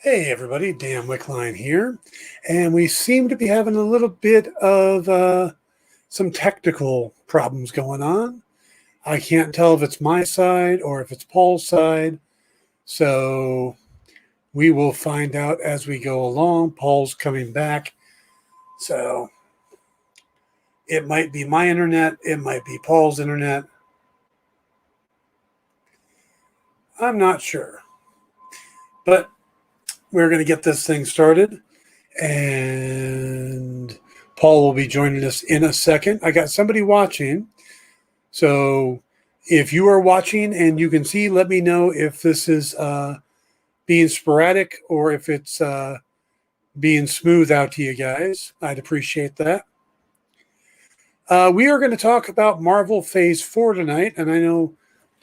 Hey everybody, Dan Wickline here, and we seem to be having a little bit of some technical problems going on. I can't tell if it's my side or if it's Paul's side, so we will find out as we go along. Paul's coming back, so it might be my internet, it might be Paul's internet. I'm not sure, but we're going to get this thing started. And Paul will be joining us in a second. I got somebody watching. So if you are watching and you can see, let me know if this is being sporadic or if it's being smooth out to you guys. I'd appreciate that. We are going to talk about Marvel Phase 4 tonight. And I know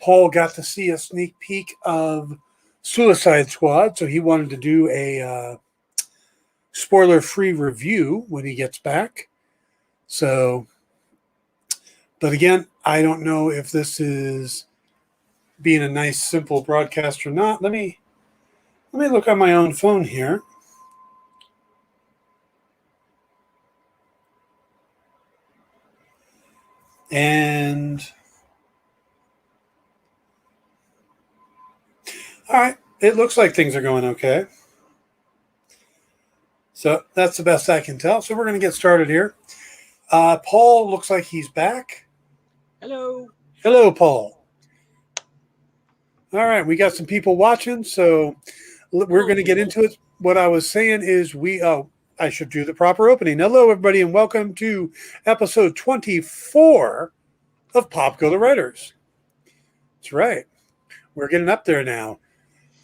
Paul got to see a sneak peek of Suicide Squad. So he wanted to do a spoiler-free review when he gets back. So, but again, I don't know if this is being a nice, simple broadcast or not. Let me look on my own phone here. And all right, it looks like things are going okay. So that's the best I can tell. So we're going to get started here. Paul looks like he's back. Hello. Hello, Paul. All right, we got some people watching, so we're going to get into it. What I was saying is I should do the proper opening. Hello, everybody, and welcome to episode 24 of Pop Go the Writers. That's right. We're getting up there now.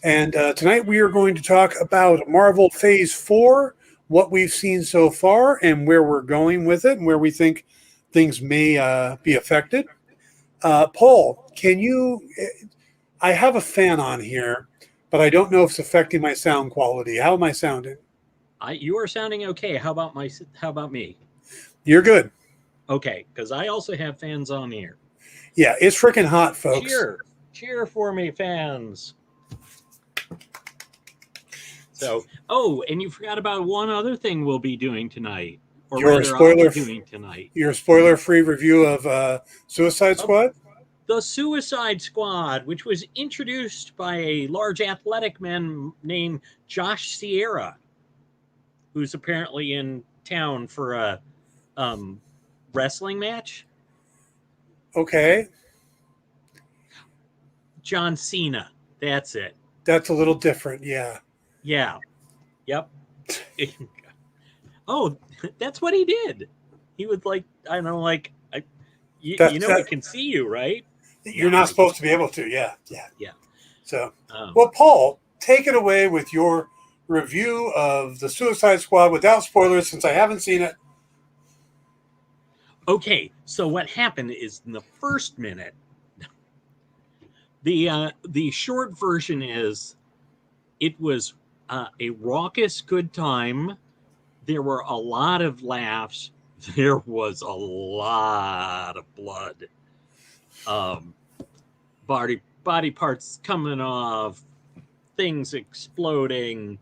And tonight we are going to talk about Marvel Phase 4, what we've seen so far, and where we're going with it, and where we think things may be affected. Paul, can you... I have a fan on here, but I don't know if it's affecting my sound quality. How am I sounding? You are sounding okay. How about me? You're good. Okay, because I also have fans on here. Yeah, it's freaking hot, folks. Cheer for me, fans. So, and you forgot about one other thing we'll be doing tonight. Your spoiler-free review of Suicide Squad? The Suicide Squad, which was introduced by a large athletic man named Josh Sierra, who's apparently in town for a wrestling match. Okay. John Cena. That's it. That's a little different, yeah. Yeah. Yep. Oh, that's what he did. He would we can see you, right? You're not supposed to be able to, yeah. So, well, Paul, take it away with your review of the Suicide Squad without spoilers, since I haven't seen it. Okay, so what happened is in the first minute, the short version is it was a raucous good time. There were a lot of laughs. There was a lot of blood. Body parts coming off, things exploding.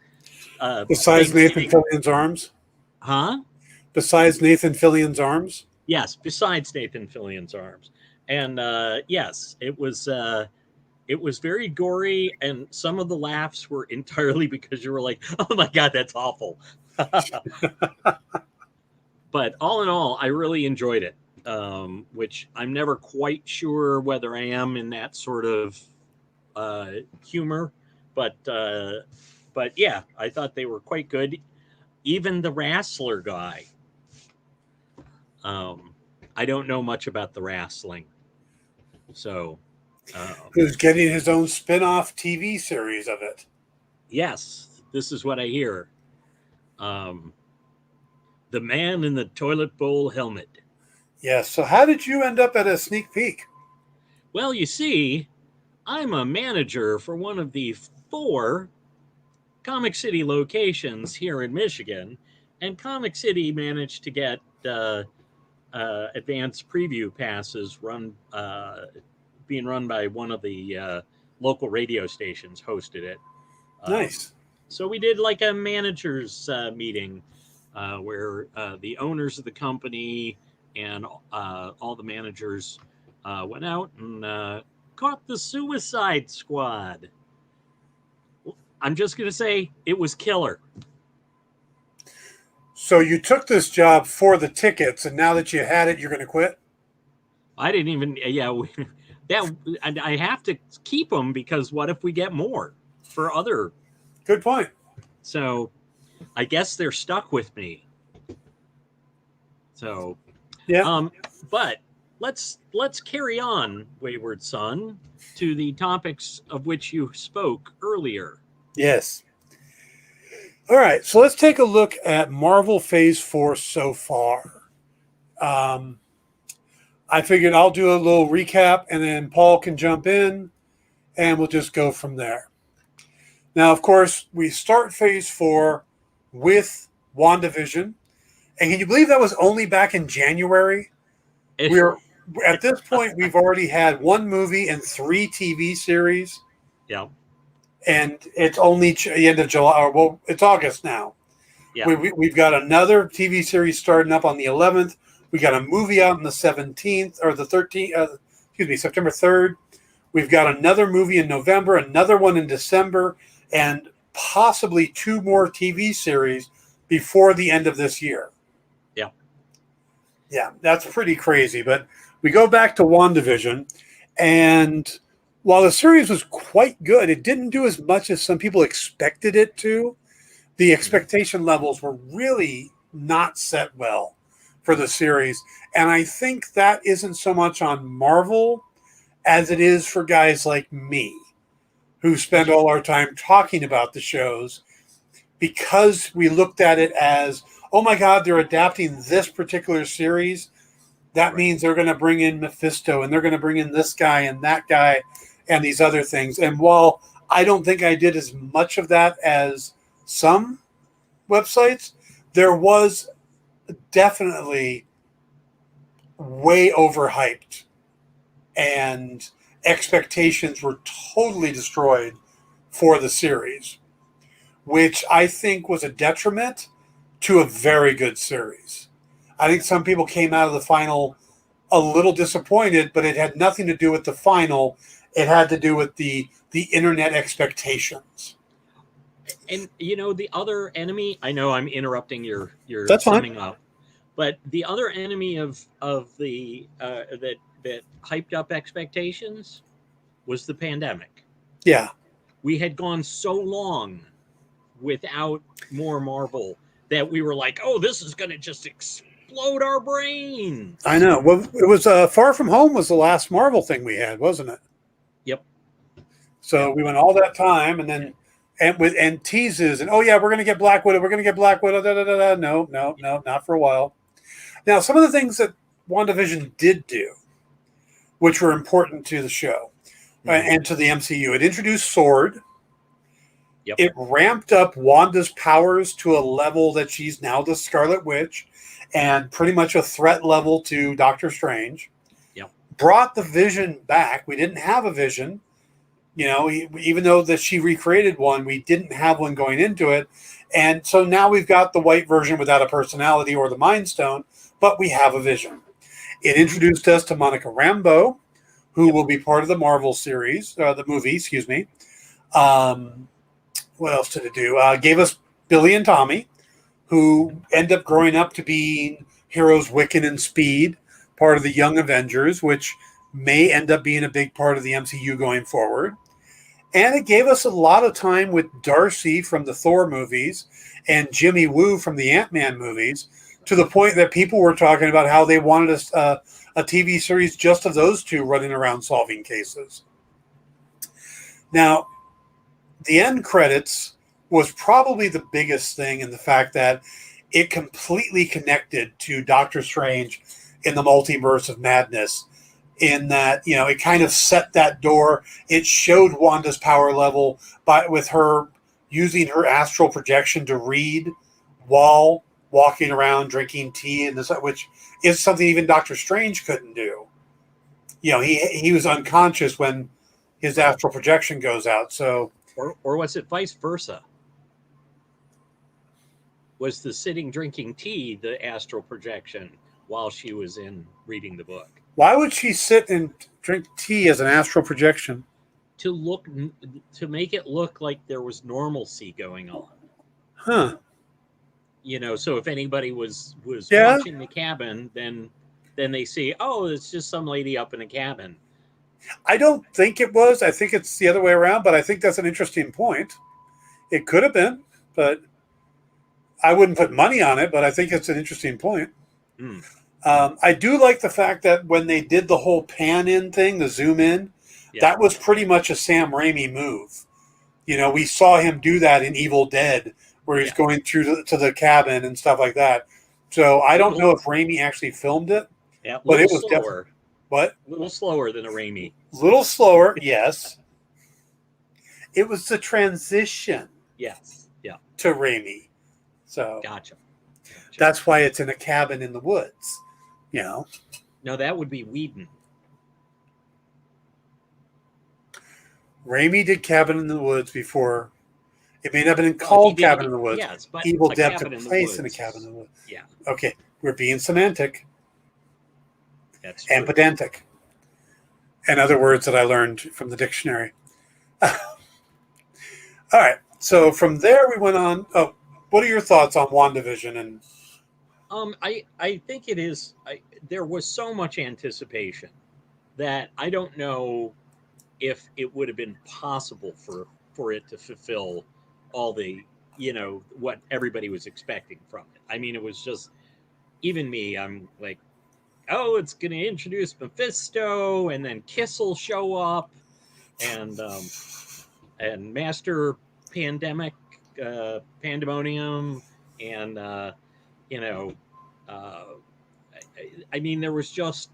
Besides Nathan Fillion's arms? Huh? Besides Nathan Fillion's arms? Yes, besides Nathan Fillion's arms. And yes, it was very gory, and some of the laughs were entirely because you were like, oh my God, that's awful. But all in all, I really enjoyed it, which I'm never quite sure whether I am in that sort of humor. But yeah, I thought they were quite good. Even the wrestler guy. I don't know much about the wrestling. So... who's getting his own spin-off TV series of it. Yes, this is what I hear. The man in the toilet bowl helmet. Yes, so how did you end up at a sneak peek? Well, you see, I'm a manager for one of the 4 Comic City locations here in Michigan, and Comic City managed to get advanced preview passes being run by one of the local radio stations hosted it. Nice. So we did like a managers meeting where the owners of the company and all the managers went out and caught the Suicide Squad. I'm just going to say it was killer. So you took this job for the tickets, and now that you had it, you're going to quit? I didn't even, that and I have to keep them because what if we get more for other? Good point. So I guess they're stuck with me. So, Yeah. But let's carry on, Wayward Son, to the topics of which you spoke earlier. Yes. All right. So let's take a look at Marvel Phase 4 so far. I figured I'll do a little recap and then Paul can jump in and we'll just go from there. Now, of course, we start Phase 4 with WandaVision. And can you believe that was only back in January? We're at this point, we've already had one movie and 3 TV series. Yeah. And it's only the end of July. Or, well, it's August now. Yeah. We've got another TV series starting up on the 11th. We got a movie out on the 17th or the 13th. September 3rd. We've got another movie in November, another one in December, and possibly 2 more TV series before the end of this year. Yeah. Yeah, that's pretty crazy. But we go back to WandaVision, and while the series was quite good, it didn't do as much as some people expected it to. The expectation levels were really not set well for the series. And I think that isn't so much on Marvel as it is for guys like me who spend all our time talking about the shows, because we looked at it as, oh my God, they're adapting this particular series. That means they're going to bring in Mephisto and they're going to bring in this guy and that guy and these other things. And while I don't think I did as much of that as some websites, there was definitely way overhyped and expectations were totally destroyed for the series, which I think was a detriment to a very good series. I think some people came out of the final a little disappointed, but it had nothing to do with the final. It had to do with the internet expectations. And the other enemy, I know I'm interrupting your That's summing fine. up, but the other enemy of the that hyped up expectations was the pandemic. Yeah. We had gone so long without more Marvel that we were like, oh, this is going to just explode our brain. I know. Well, it was Far From Home was the last Marvel thing we had, wasn't it? Yep. So we went all that time and then and teases and, oh yeah, we're going to get Black Widow. We're going to get Black Widow. Da, da, da, da. No, not for a while. Now, some of the things that WandaVision did do, which were important to the show and to the MCU, it introduced S.W.O.R.D. Yep. It ramped up Wanda's powers to a level that she's now the Scarlet Witch and pretty much a threat level to Doctor Strange. Yep. Brought the Vision back. We didn't have a Vision. Even though that she recreated one, we didn't have one going into it. And so now we've got the white version without a personality or the Mind Stone, but we have a Vision. It introduced us to Monica Rambeau, who will be part of the Marvel series, the movie, excuse me. What else did it do? Gave us Billy and Tommy, who end up growing up to be heroes Wiccan and Speed, part of the Young Avengers, which may end up being a big part of the MCU going forward. And it gave us a lot of time with Darcy from the Thor movies and Jimmy Woo from the Ant-Man movies, to the point that people were talking about how they wanted a TV series just of those two running around solving cases. Now, the end credits was probably the biggest thing in the fact that it completely connected to Doctor Strange in the Multiverse of Madness, in that, it kind of set that door. It showed Wanda's power level with her using her astral projection to read while walking around drinking tea, and which is something even Doctor Strange couldn't do. He was unconscious when his astral projection goes out. So, or was it vice versa? was the sitting drinking tea the astral projection while she was in reading the book? Why would she sit and drink tea as an astral projection? To make it look like there was normalcy going on. Huh. So if anybody was Yeah. watching the cabin, then they see, oh, it's just some lady up in a cabin. I don't think it was. I think it's the other way around, but I think that's an interesting point. It could have been, but I wouldn't put money on it, but I think it's an interesting point. Mm. I do like the fact that when they did the whole pan in thing, the zoom in, that was pretty much a Sam Raimi move. We saw him do that in Evil Dead, where he's going through to the cabin and stuff like that. So I don't know if Raimi actually filmed it. Yeah, but it was slower. What? A little slower than a Raimi. A little slower, yes. It was the transition. Yes. Yeah. To Raimi. So gotcha. That's why it's in a cabin in the woods. No, that would be Whedon. Raimi did Cabin in the Woods before. It may not have been called Cabin in the Woods. Yes, but Evil Dead took place in a cabin in the woods. Yeah. Okay, we're being semantic. That's and pedantic. And other words that I learned from the dictionary. All right. So from there we went on. Oh, what are your thoughts on WandaVision? And I think it is. There was so much anticipation that I don't know if it would have been possible for it to fulfill all the what everybody was expecting from it. I mean, it was just, even me, I'm like, oh, it's going to introduce Mephisto, and then Kiss will show up, and Master Pandemic, Pandemonium, and I mean, there was just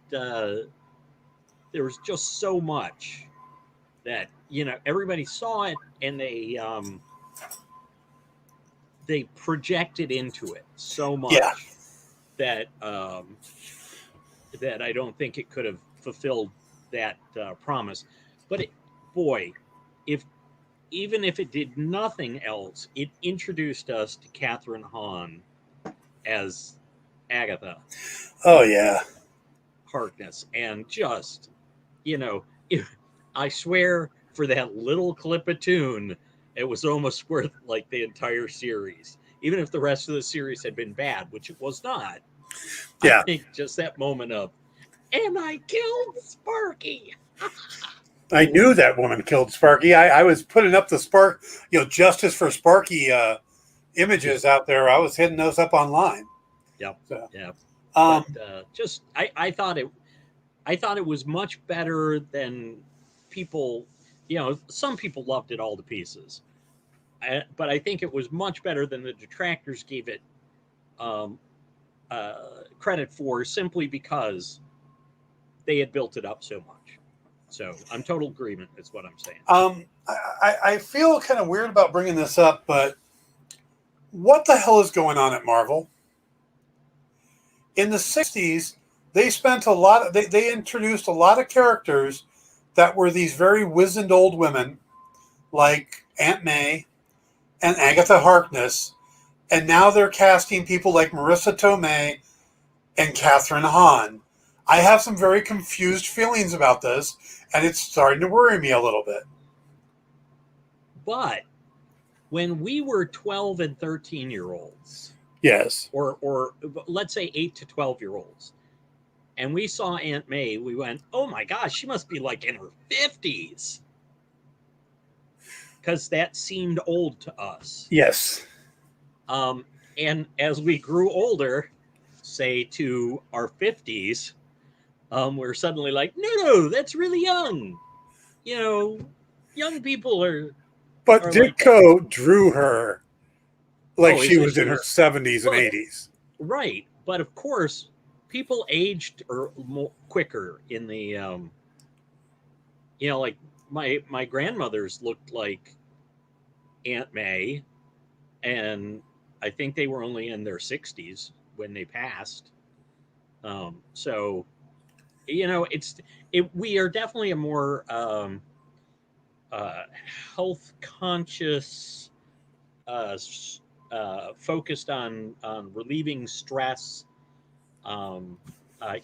so much that everybody saw it, and they projected into it so much that that I don't think it could have fulfilled that promise. But even if it did nothing else, it introduced us to Catherine Hahn as Agatha. Oh yeah, Harkness, and just I swear, for that little clip of tune, it was almost worth like the entire series, even if the rest of the series had been bad, which it was not. Yeah, I think just that moment of, and I killed Sparky. I knew that woman killed Sparky. I was putting up the Justice for Sparky images out there. I was hitting those up online. Yep. So, yeah. But just I thought it was much better than people. Some people loved it all to pieces, but I think it was much better than the detractors gave it credit for, simply because they had built it up so much. So I'm total agreement. Is what I'm saying. I feel kind of weird about bringing this up, but what the hell is going on at Marvel? In the 60s, they spent a lot. They introduced a lot of characters that were these very wizened old women, like Aunt May and Agatha Harkness, and now they're casting people like Marissa Tomei and Catherine Hahn. I have some very confused feelings about this, and it's starting to worry me a little bit. But when we were 12 and 13-year-olds, yes, or let's say 8 to 12-year-olds, and we saw Aunt May, we went, oh my gosh, she must be like in her 50s. Because that seemed old to us. Yes. And as we grew older, say to our 50s, we're suddenly like, no, that's really young. Young people are. But are Ditko like drew her like she was in her 70s and 80s. Right. But of course, people aged quicker in the, like my grandmothers looked like Aunt May, and I think they were only in their 60s when they passed. So, we are definitely a more health conscious focused on relieving stress,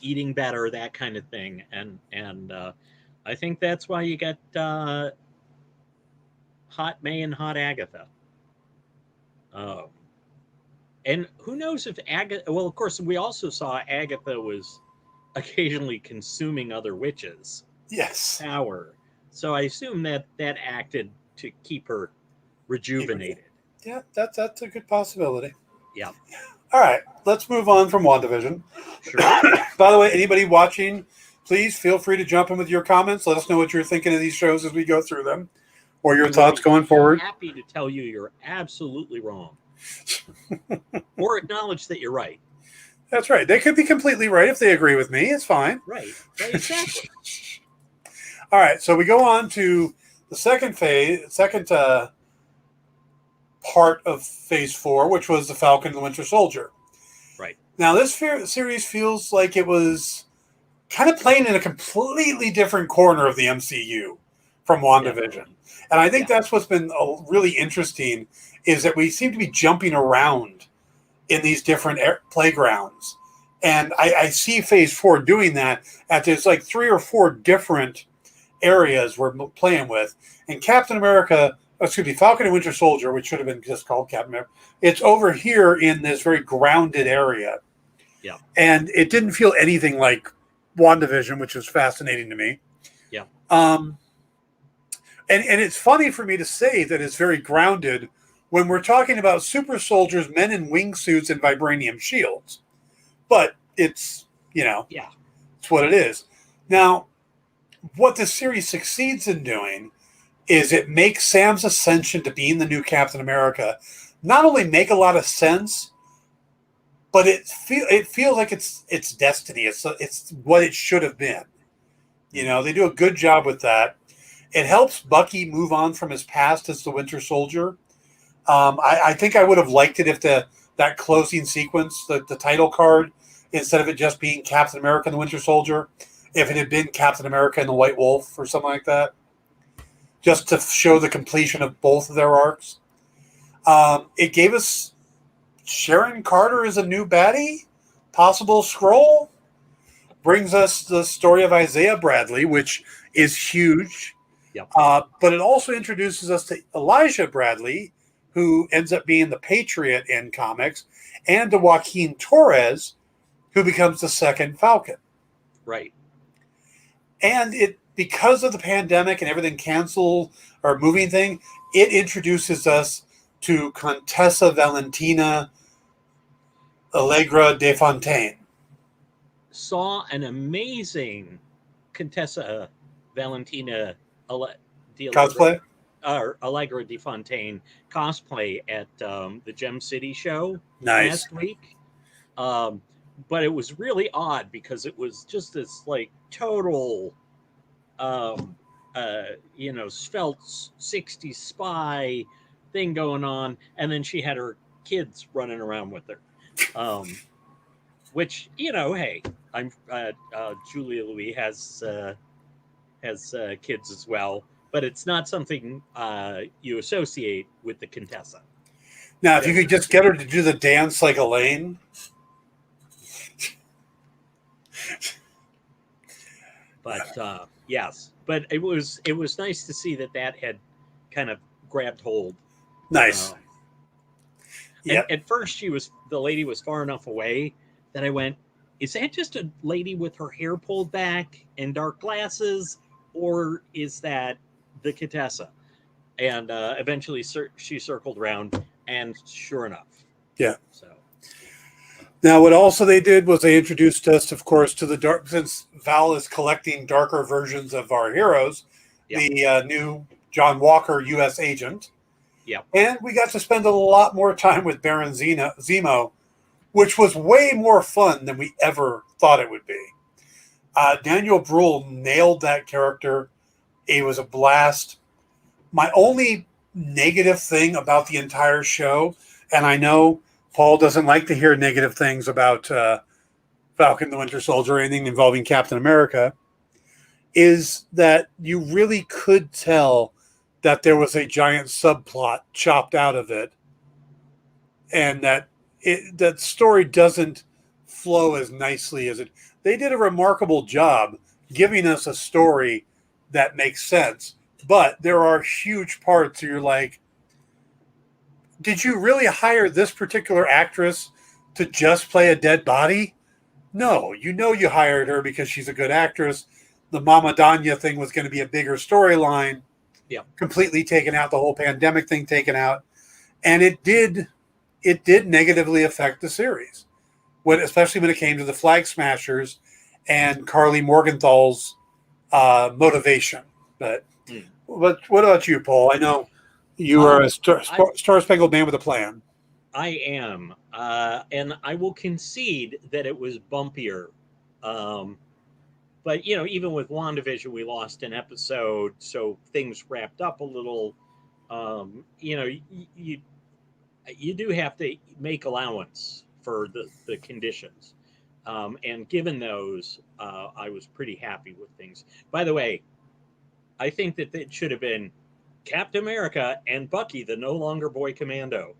eating better, that kind of thing, and I think that's why you get Hot May and Hot Agatha. Um, and who knows if Agatha? Well, of course, we also saw Agatha was occasionally consuming other witches' Yes. power, so I assume that that acted to keep her rejuvenated. Yeah, that's a good possibility. Yeah, All right, let's move on from WandaVision. sure. By the way, anybody watching, please feel free to jump in with your comments. Let us know what you're thinking of these shows as we go through them, or your thoughts going forward. Happy to tell you you're absolutely wrong, or acknowledge that you're right. That's right. They could be completely right if they agree with me. It's fine. Right. Exactly. All right, so we go on to the second part of Phase 4, which was the Falcon and the Winter Soldier. Right. Now, this series feels like it was kind of playing in a completely different corner of the MCU from WandaVision. Yeah. And I think that's what's been really interesting is that we seem to be jumping around in these different playgrounds. And I see Phase 4 doing that at there's like 3 or 4 different areas we're playing with. And Falcon and Winter Soldier, which should have been just called Captain America, it's over here in this very grounded area. Yeah. And it didn't feel anything like WandaVision, which was fascinating to me. Yeah. And it's funny for me to say that it's very grounded when we're talking about super soldiers, men in wingsuits and vibranium shields. But it's, it's what it is. Now, what this series succeeds in doing is it makes Sam's ascension to being the new Captain America not only make a lot of sense, but it feels like it's destiny. It's what it should have been. They do a good job with that. It helps Bucky move on from his past as the Winter Soldier. I think I would have liked it if that closing sequence, the title card, instead of it just being Captain America and the Winter Soldier, if it had been Captain America and the White Wolf or something like that, just to show the completion of both of their arcs. It gave us Sharon Carter as a new baddie, possible Skrull. Brings us the story of Isaiah Bradley, which is huge. Yep. But it also introduces us to Elijah Bradley, who ends up being the Patriot in comics, and to Joaquin Torres, who becomes the second Falcon. Right. And because of the pandemic and everything canceled or moving thing, it introduces us to Contessa Valentina Allegra de Fontaine. Saw an amazing Contessa Valentina cosplay? Allegra de Fontaine cosplay at the Gem City show Nice. last week. But it was really odd because it was just this like total svelte 60s spy thing going on, and then she had her kids running around with her, which hey, I'm Julia Louis has kids as well, but it's not something you associate with the Contessa. Now, if you could just get her to do the dance like Elaine. But yes, but it was nice to see that had kind of grabbed hold. Nice. At first, the lady was far enough away that I went, is that just a lady with her hair pulled back and dark glasses, or is that the Contessa? And eventually she circled around, and sure enough. Yeah. So. Now, what also they did was they introduced us, of course, to the dark, since Val is collecting darker versions of our heroes, the new John Walker U.S. agent. Yeah. And we got to spend a lot more time with Baron Zemo, which was way more fun than we ever thought it would be. Daniel Bruhl nailed that character. It was a blast. My only negative thing about the entire show, and I know Paul doesn't like to hear negative things about Falcon the Winter Soldier or anything involving Captain America, is that you really could tell that there was a giant subplot chopped out of it and that story doesn't flow as nicely as it. They did a remarkable job giving us a story that makes sense, but there are huge parts where you're like, did you really hire this particular actress to just play a dead body? No, you hired her because she's a good actress. The Mama Danya thing was going to be a bigger storyline. Yeah. Completely taken out, the whole pandemic thing taken out. And it did negatively affect the series. Especially when it came to the Flag Smashers and Carly Morgenthal's motivation. But what about you, Paul? I know you are a Star-Spangled Man with a Plan. I am, and I will concede that it was bumpier. But even with WandaVision, we lost an episode, so things wrapped up a little. You do have to make allowance for the conditions, and given those, I was pretty happy with things. By the way, I think that it should have been Captain America and Bucky, the no longer boy commando.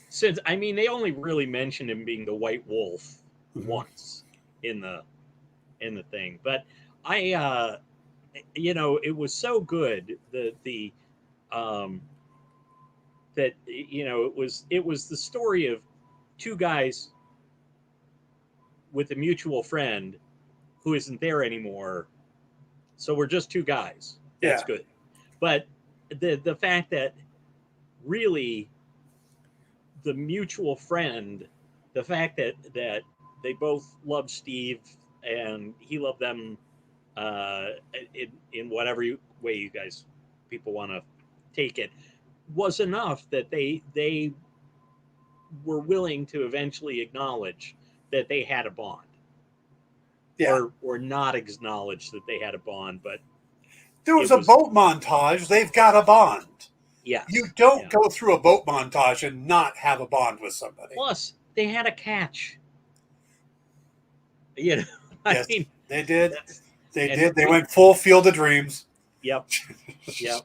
Since they only really mentioned him being the White Wolf once in the thing, but it was so good that it was the story of two guys with a mutual friend who isn't there anymore, so we're just two guys. That's good. But the fact that really the mutual friend, the fact that they both loved Steve and he loved them in whatever way you guys people want to take it, was enough that they were willing to eventually acknowledge that they had a bond. Yeah. Or not acknowledge that they had a bond, but there was a boat montage. They've got a bond. Yeah. You don't go through a boat montage and not have a bond with somebody. Plus, they had a catch. Yes, they did. They did. They went full Field of Dreams. Yep. Yep.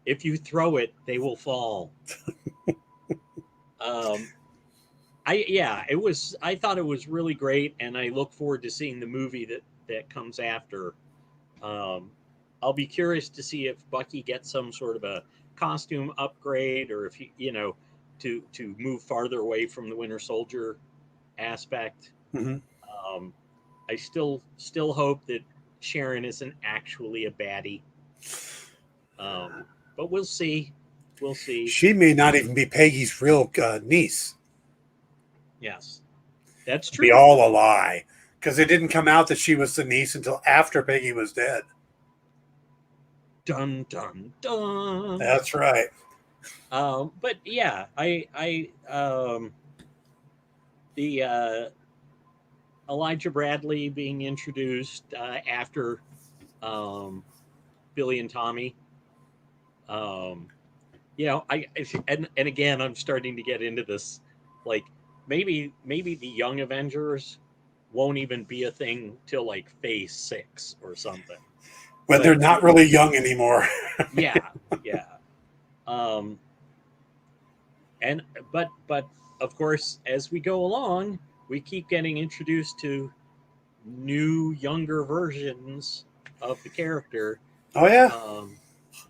If you throw it, they will fall. I thought it was really great, and I look forward to seeing the movie that comes after. I'll be curious to see if Bucky gets some sort of a costume upgrade, or if he, to move farther away from the Winter Soldier aspect. Mm-hmm. I still hope that Sharon isn't actually a baddie. But we'll see. We'll see. She may not even be Peggy's real niece. Yes, that's true. Be all a lie, because it didn't come out that she was the niece until after Peggy was dead. Dun dun dun. That's right. But yeah, the Elijah Bradley being introduced after Billy and Tommy. And again, I'm starting to get into this, like maybe the Young Avengers won't even be a thing till like Phase 6 or something. When they're not really young anymore. Yeah. But of course, as we go along, we keep getting introduced to new, younger versions of the character. Oh yeah.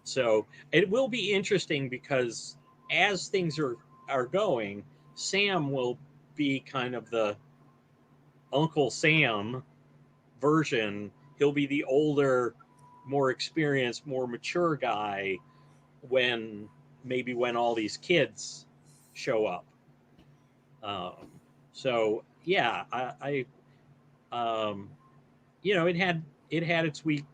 So it will be interesting, because as things are going, Sam will be kind of the Uncle Sam version. He'll be the older, more experienced, more mature guy when all these kids show up. So yeah, it had its weak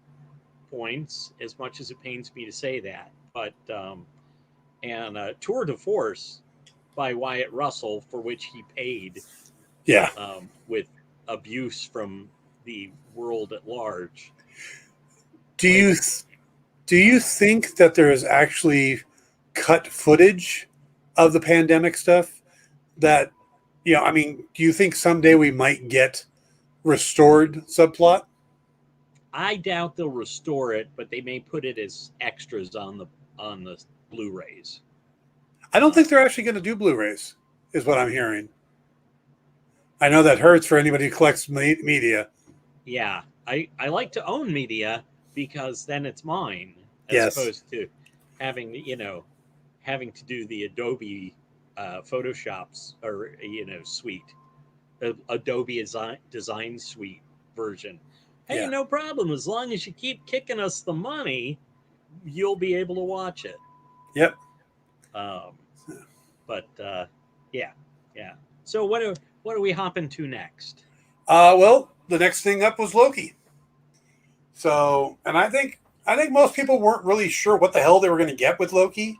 points, as much as it pains me to say that. But Tour de Force by Wyatt Russell, for which he paid. Yeah. With abuse from the world at large. Do you think that there is actually cut footage of the pandemic stuff that, do you think someday we might get restored subplot? I doubt they'll restore it, but they may put it as extras on on the Blu-rays. I don't think they're actually going to do Blu-rays, is what I'm hearing. I know that hurts for anybody who collects media. Yeah, I like to own media because then it's mine, as Yes. opposed to having having to do the Adobe Photoshops or suite, Adobe design suite version. Hey, Yeah. no problem. As long as you keep kicking us the money, you'll be able to watch it. Yep. But yeah. So what are we hopping to next? Well, the next thing up was Loki. So, and I think most people weren't really sure what the hell they were going to get with Loki.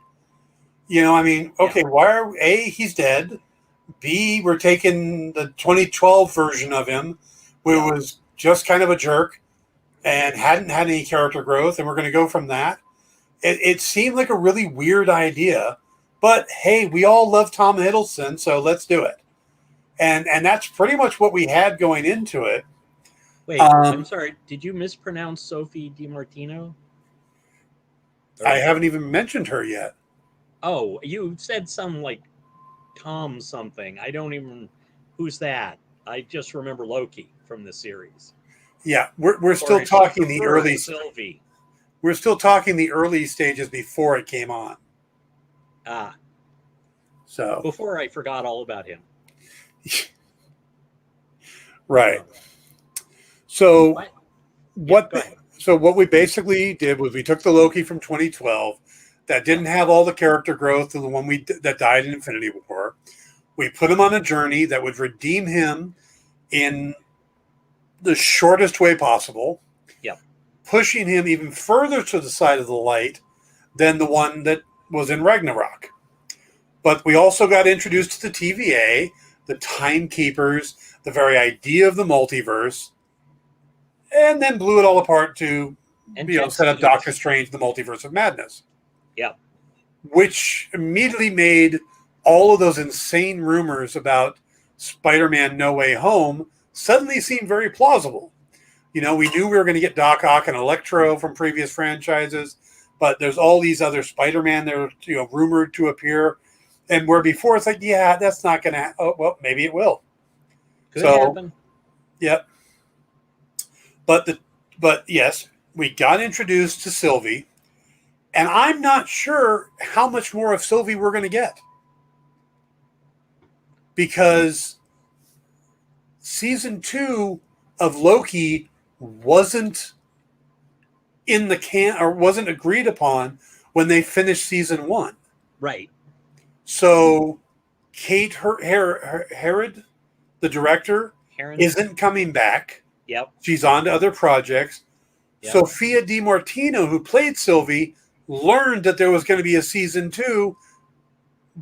I mean, okay, why are he's dead. B, we're taking the 2012 version of him, who was just kind of a jerk and hadn't had any character growth, and we're going to go from that. It seemed like a really weird idea, but hey, we all love Tom Hiddleston, so let's do it. And that's pretty much what we had going into it. Wait, I'm sorry. Did you mispronounce Sophie DiMartino? I haven't even mentioned her yet. Oh, you said some like Tom something. I don't even. Who's that? I just remember Loki from the series. Yeah, we're still talking the early Sylvie. We're still talking the early stages before it came on. So before I forgot all about him. Right. So what we basically did was we took the Loki from 2012 that didn't have all the character growth of the one that died in Infinity War. We put him on a journey that would redeem him in the shortest way possible. Yep. Pushing him even further to the side of the light than the one that was in Ragnarok. But we also got introduced to the TVA, the Timekeepers, the very idea of the multiverse, and then blew it all apart to set up Doctor Strange, the Multiverse of Madness. Yeah. Which immediately made all of those insane rumors about Spider-Man No Way Home suddenly seem very plausible. We knew we were going to get Doc Ock and Electro from previous franchises, but there's all these other Spider-Man that are rumored to appear. And where before it's like, yeah, that's not going to. Oh, well, maybe it will. Could happen. Yep. But yes, we got introduced to Sylvie, and I'm not sure how much more of Sylvie we're going to get, because season 2 of Loki wasn't in the or wasn't agreed upon when they finished season 1. Right. So Kate Herod, the director, isn't coming back. Yep. She's on to other projects. Yep. Sophia DiMartino, who played Sylvie, learned that there was going to be a season 2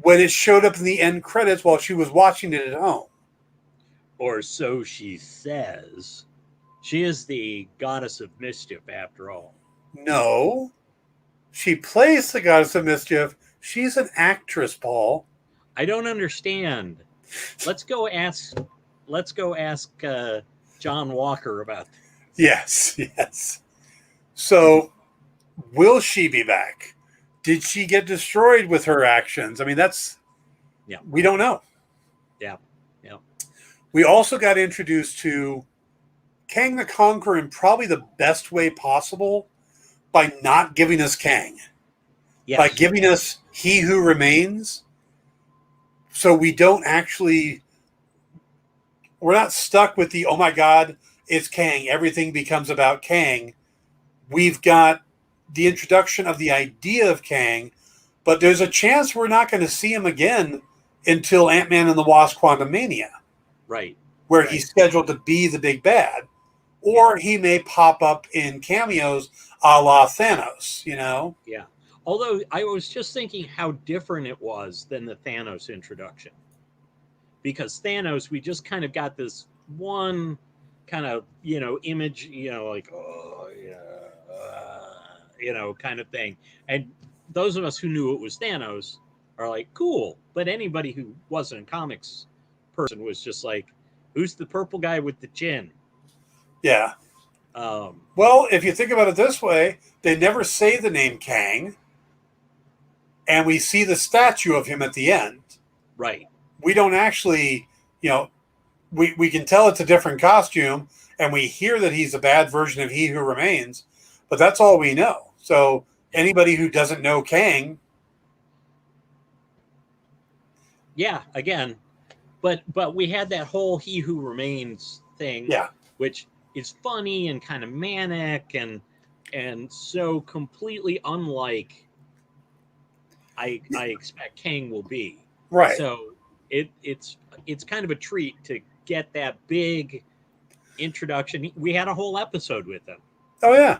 when it showed up in the end credits while she was watching it at home. Or so she says. She is the goddess of mischief, after all. No. She plays the goddess of mischief. She's an actress, Paul. I don't understand. Let's go ask John Walker about that. Yes. So, will she be back? Did she get destroyed with her actions? I mean, we don't know. Yeah. We also got introduced to Kang the Conqueror in probably the best way possible by not giving us Kang. Yes. By giving us He Who Remains. So we don't we're not stuck with the, oh my God, it's Kang. Everything becomes about Kang. We've got the introduction of the idea of Kang, but there's a chance we're not going to see him again until Ant-Man and the Wasp Quantumania. Right. Where he's scheduled to be the big bad. Or he may pop up in cameos a la Thanos, Yeah. Although I was just thinking how different it was than the Thanos introduction. Because Thanos, we just kind of got this one kind of, image, like, oh, yeah, kind of thing. And those of us who knew it was Thanos are like, cool. But anybody who wasn't a comics person was just like, who's the purple guy with the chin? Yeah. Well, if you think about it this way, they never say the name Kang. and we see the statue of him at the end. Right. We don't actually, we can tell it's a different costume, and we hear that he's a bad version of He Who Remains, but that's all we know. So anybody who doesn't know Kang, yeah, again, but we had that whole He Who Remains thing, yeah, which is funny and kind of manic and so completely unlike I expect Kang will be. right. So it's kind of a treat to get that big introduction. We had a whole episode with him. Oh yeah,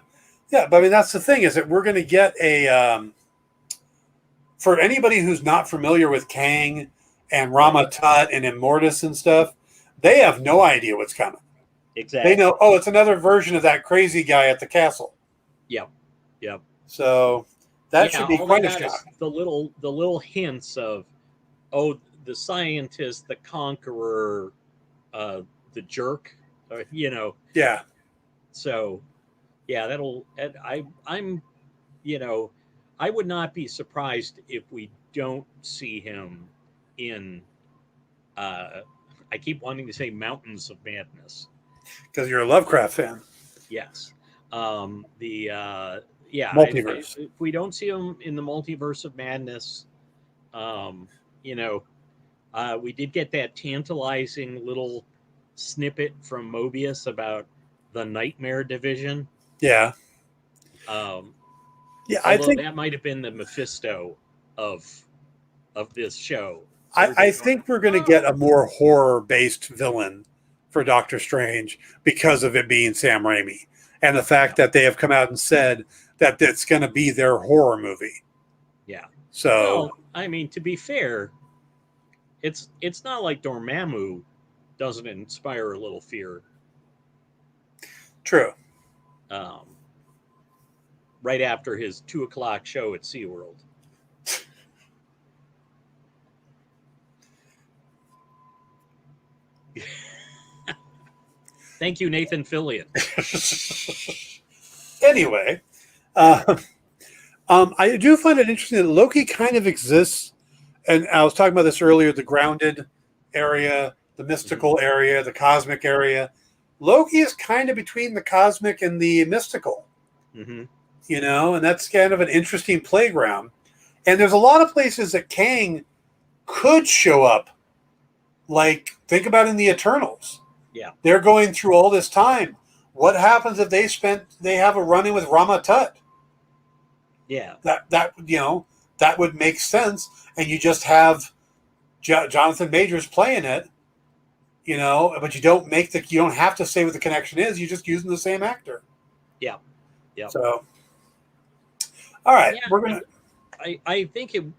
yeah. But I mean, that's the thing, is that we're going to get a for anybody who's not familiar with Kang and Rama Tut and Immortus and stuff, they have no idea what's coming. Exactly. They know, oh, it's another version of that crazy guy at the castle. Yep. So that should be all quite they a got is shock. the little hints of, oh, the scientist, the conqueror, the jerk, Yeah, So, yeah, I'm, I would not be surprised if we don't see him in. I keep wanting to say Mountains of Madness. because you're a Lovecraft fan. Yes. Yeah. Multiverse. If we don't see him in the Multiverse of Madness, we did get that tantalizing little snippet from Mobius about the Nightmare Division. Yeah. Yeah, I think that might have been the Mephisto of this show. I think we're going to get a more horror-based villain for Doctor Strange because of it being Sam Raimi and the fact that they have come out and said that it's going to be their horror movie. Yeah. So, well, I mean, to be fair, it's not like Dormammu doesn't inspire a little fear. True. Right after his 2:00 show at SeaWorld. Thank you, Nathan Fillion. Anyway, I do find it interesting that Loki kind of exists, and I was talking about this earlier, the grounded area, the mystical area, the cosmic area. Loki is kind of between the cosmic and the mystical, Mm-hmm. And that's kind of an interesting playground. And there's a lot of places that Kang could show up. Like, think about in the Eternals. Yeah. They're going through all this time. What happens if they have a run-in with Rama Tut? Yeah. That would make sense. And you just have Jonathan Majors playing it, but you don't have to say what the connection is. You're just using the same actor. Yeah. Yeah. So, all right, Yeah, we're gonna. I think you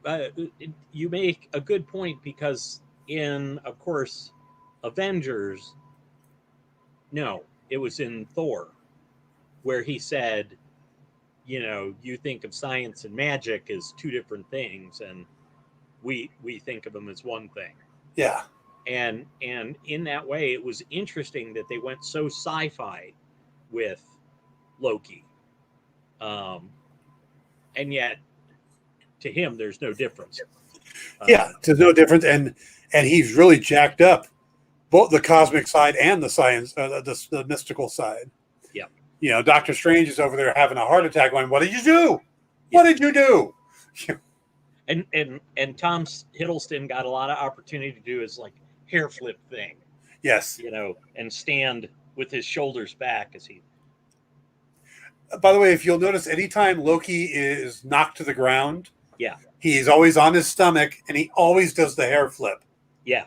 make a good point, because in, of course, Avengers, no, it was in Thor, where he said, you think of science and magic as two different things, and we think of them as one thing. Yeah. And in that way, it was interesting that they went so sci-fi with Loki. And yet, to him, there's no difference. Yeah, there's no difference, and he's really jacked up, both the cosmic side and the science, the mystical side. Yeah. Doctor Strange is over there having a heart attack, going, "What did you do? What did you do?" And Tom Hiddleston got a lot of opportunity to do his hair flip thing. Yes. And stand with his shoulders back as he. By the way, if you'll notice, anytime Loki is knocked to the ground, Yeah. he's always on his stomach, and he always does the hair flip Yeah.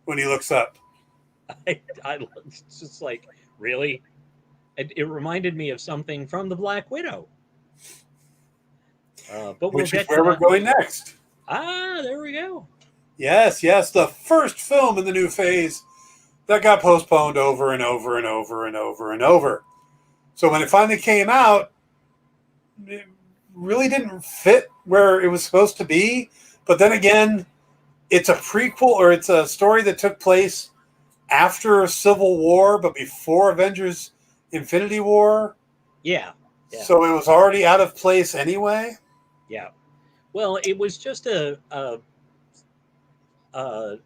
when he looks up. It's just really? It reminded me of something from the Black Widow. But Which is where we're going next. There we go. Yes, the first film in the new phase that got postponed over and over and over and over and over. So when it finally came out, it really didn't fit where it was supposed to be. But then again, it's a prequel, or it's a story that took place after Civil War, but before Avengers Infinity War. Yeah. So it was already out of place anyway. Yeah. Well, it was just a, a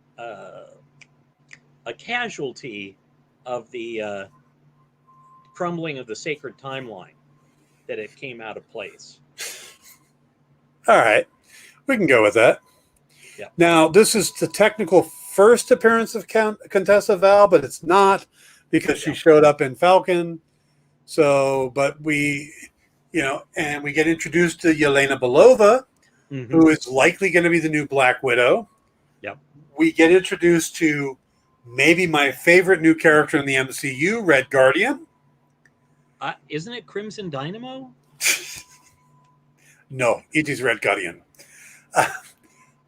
casualty of the crumbling of the sacred timeline that it came out of place. All right, we can go with that. Yeah. Now, this is the technical first appearance of Contessa Val, but it's not because she Yeah. showed up in Falcon. So, but we, and we get introduced to Yelena Belova, Mhm. who is likely going to be the new Black Widow. Yep. We get introduced to maybe my favorite new character in the MCU, Red Guardian. Isn't it Crimson Dynamo? No, it is Red Guardian.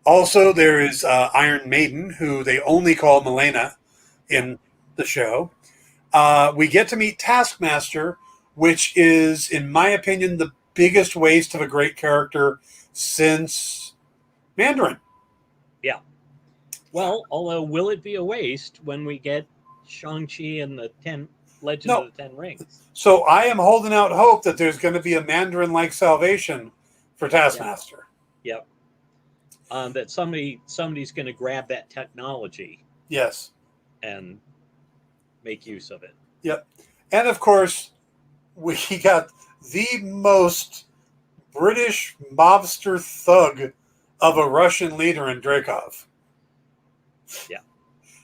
Also, there is Iron Maiden, who they only call Milena in the show. We get to meet Taskmaster, which is, in my opinion, the biggest waste of a great character since Mandarin. Yeah. Well, although will it be a waste when we get Shang-Chi and the Legend of the Ten Rings? So I am holding out hope that there's going to be a Mandarin-like salvation for Taskmaster. Yep. That somebody's going to grab that technology. Yes. And make use of it. Yep. And of course, we got the most British mobster thug of a Russian leader in Dreykov. Yeah.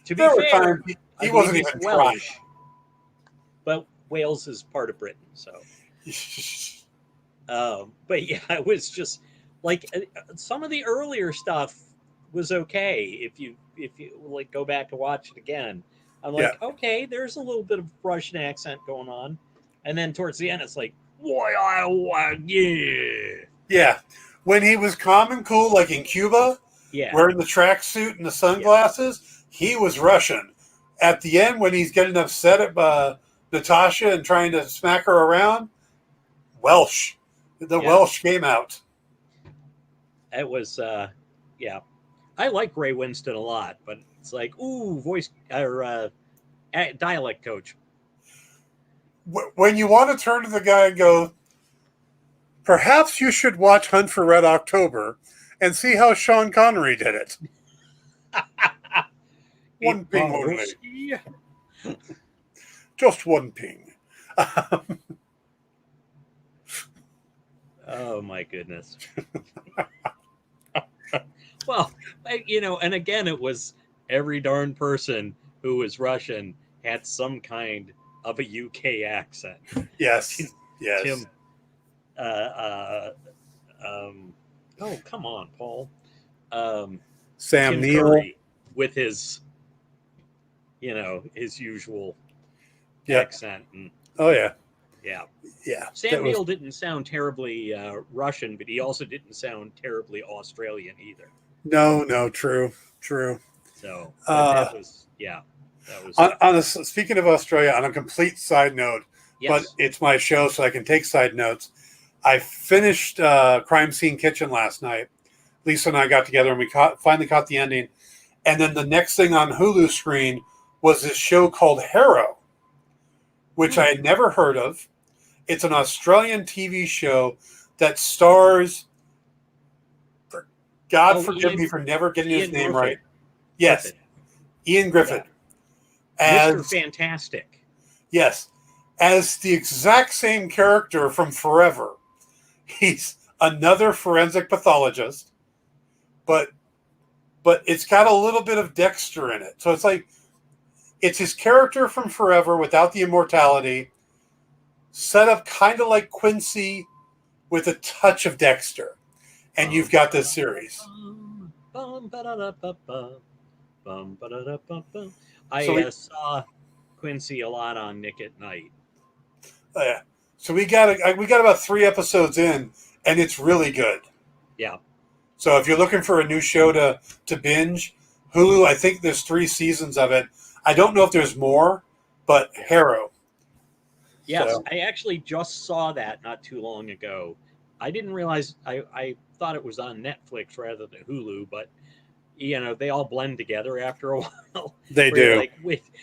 To be fair, he wasn't even Welsh, trying. But Wales is part of Britain, so. But yeah, it was just like some of the earlier stuff was okay if you like go back and watch it again. I'm like, okay, there's a little bit of Russian accent going on, and then towards the end, it's like, yeah. When he was calm and cool, like in Cuba, wearing the tracksuit and the sunglasses, he was Russian. At the end, when he's getting upset at Natasha and trying to smack her around, Welsh. The Welsh came out. It was, yeah. I like Ray Winston a lot, but it's like, ooh, voice or dialect coach. When you want to turn to the guy and go, perhaps you should watch Hunt for Red October and see how Sean Connery did it. One ping only. Just one ping. Oh, my goodness. Well, and again, it was every darn person who was Russian had some kind of a UK accent. Yes. Yes. Tim, oh, come on, Paul. Sam Tim Neill. Curry with his, his usual accent. And, oh, yeah. Yeah. Yeah. Sam Neill didn't sound terribly Russian, but he also didn't sound terribly Australian either. No, true. So that was, That was speaking of Australia, on a complete side note, but it's my show, so I can take side notes. I finished Crime Scene Kitchen last night. Lisa and I got together, and we finally caught the ending. And then the next thing on Hulu screen was this show called Harrow, which I had never heard of. It's an Australian TV show that stars, God forgive me for never getting his name right. Yes, Ian Griffith. Mr. Fantastic. Yes, as the exact same character from Forever. He's another forensic pathologist, but it's got a little bit of Dexter in it. So it's like, it's his character from Forever without the immortality, set up kind of like Quincy with a touch of Dexter. And you've got this series. I saw Quincy a lot on Nick at Night. Yeah. So we got about 3 episodes in, and it's really good. Yeah. So if you're looking for a new show to binge, Hulu, I think there's 3 seasons of it. I don't know if there's more, but Harrow. Yes, so. I actually just saw that not too long ago. I didn't realize, I thought it was on Netflix rather than Hulu, but they all blend together after a while. They do.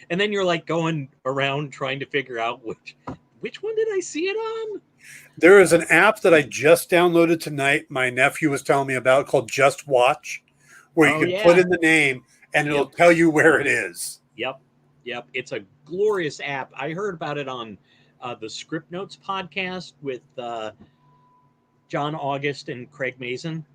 And then you're like going around trying to figure out which one did I see it on? There is an app that I just downloaded tonight. My nephew was telling me about called Just Watch, where you Oh, can yeah. put in the name and it'll Yep. tell you where it is. Yep. It's a glorious app. I heard about it on the Script Notes podcast with John August and Craig Mason.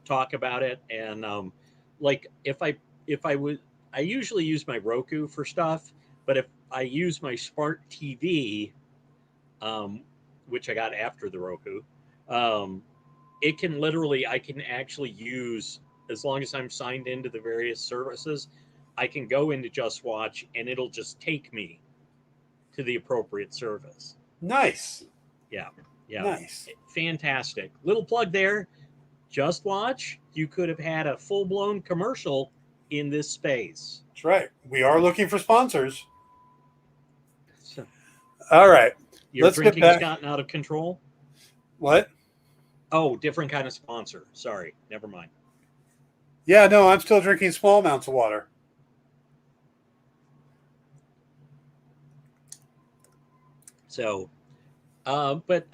Talk about it, and like if I would, I usually use my Roku for stuff, but if I use my smart TV, which I got after the Roku, it can literally, I can actually use, as long as I'm signed into the various services, I can go into Just Watch and it'll just take me to the appropriate service. Nice. Yeah. Nice. Fantastic. Little plug there. Just Watch. You could have had a full-blown commercial in this space. That's right. We are looking for sponsors. So, All right. your Let's get drinking has back. gotten out of control? What? Oh, different kind of sponsor. Sorry. Never mind. Yeah, no, I'm still drinking small amounts of water. So, but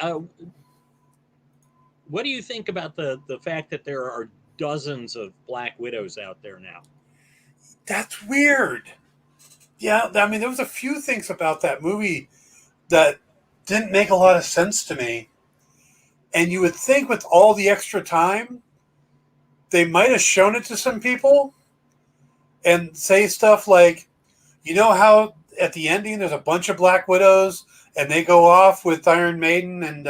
what do you think about the fact that there are dozens of Black Widows out there now? That's weird. Yeah, I mean, there was a few things about that movie that didn't make a lot of sense to me. And you would think with all the extra time, they might have shown it to some people and say stuff like, you know how at the ending there's a bunch of Black Widows and they go off with Iron Maiden and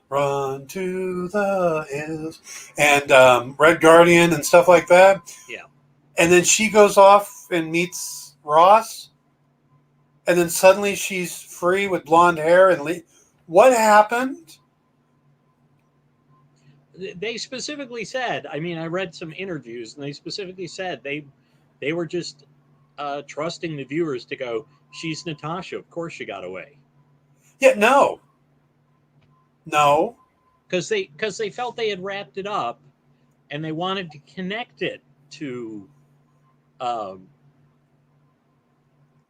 Run to the Hills and Red Guardian and stuff like that? Yeah. And then she goes off and meets Ross. And then suddenly she's free with blonde hair. And what happened? They specifically said, I mean, I read some interviews and they specifically said they were just trusting the viewers to go, she's Natasha. Of course she got away. Yeah, no. Because they felt they had wrapped it up and they wanted to connect it to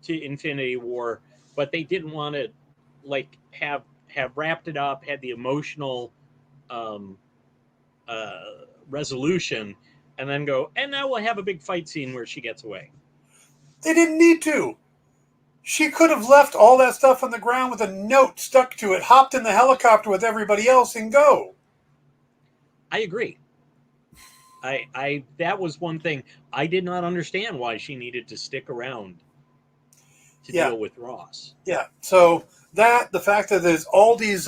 Infinity War, but they didn't want to like have wrapped it up, had the emotional resolution, and then go, and now we'll have a big fight scene where she gets away. They didn't need to. She could have left all that stuff on the ground with a note stuck to it, hopped in the helicopter with everybody else, and go. I agree. I that was one thing I did not understand why she needed to stick around to deal with Ross. Yeah. So the fact that there's all these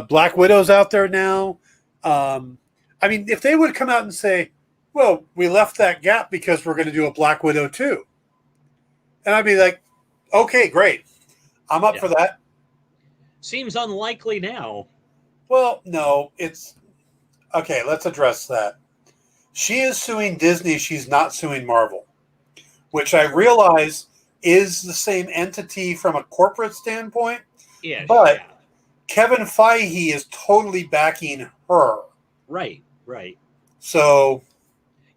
Black Widows out there now. I mean, if they would come out and say, "Well, we left that gap because we're going to do a Black Widow too," and I'd be like, "Okay, great, I'm up for that." Seems unlikely now. Well, no, it's okay. Let's address that. She is suing Disney. She's not suing Marvel, which I realize is the same entity from a corporate standpoint. Yeah, but Kevin Feige is totally backing her. Right. So,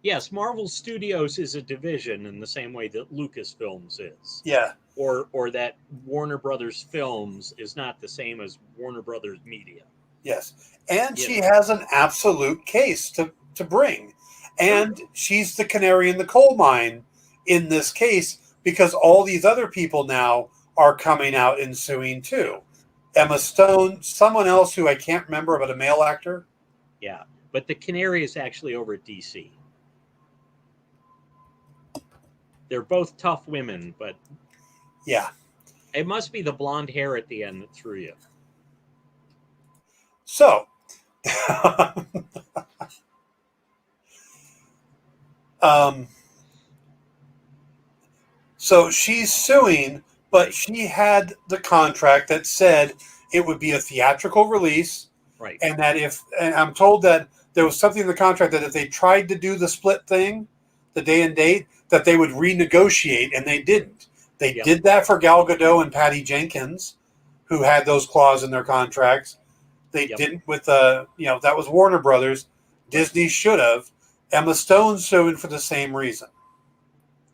yes, Marvel Studios is a division in the same way that Lucasfilms is. Yeah. Or that Warner Brothers Films is not the same as Warner Brothers Media. Yes. And she has an absolute case to bring. And she's the canary in the coal mine in this case because all these other people now are coming out and suing too. Emma Stone, someone else who I can't remember, but a male actor. Yeah, but the canary is actually over at DC. They're both tough women, but yeah, it must be the blonde hair at the end that threw you. So, so she's suing, but she had the contract that said it would be a theatrical release. Right. And that and I'm told that there was something in the contract that if they tried to do the split thing, the day and date, that they would renegotiate, and they didn't. They did that for Gal Gadot and Patty Jenkins, who had those clauses in their contracts. They didn't with that was Warner Brothers. Disney should have. Emma Stone's suing for the same reason.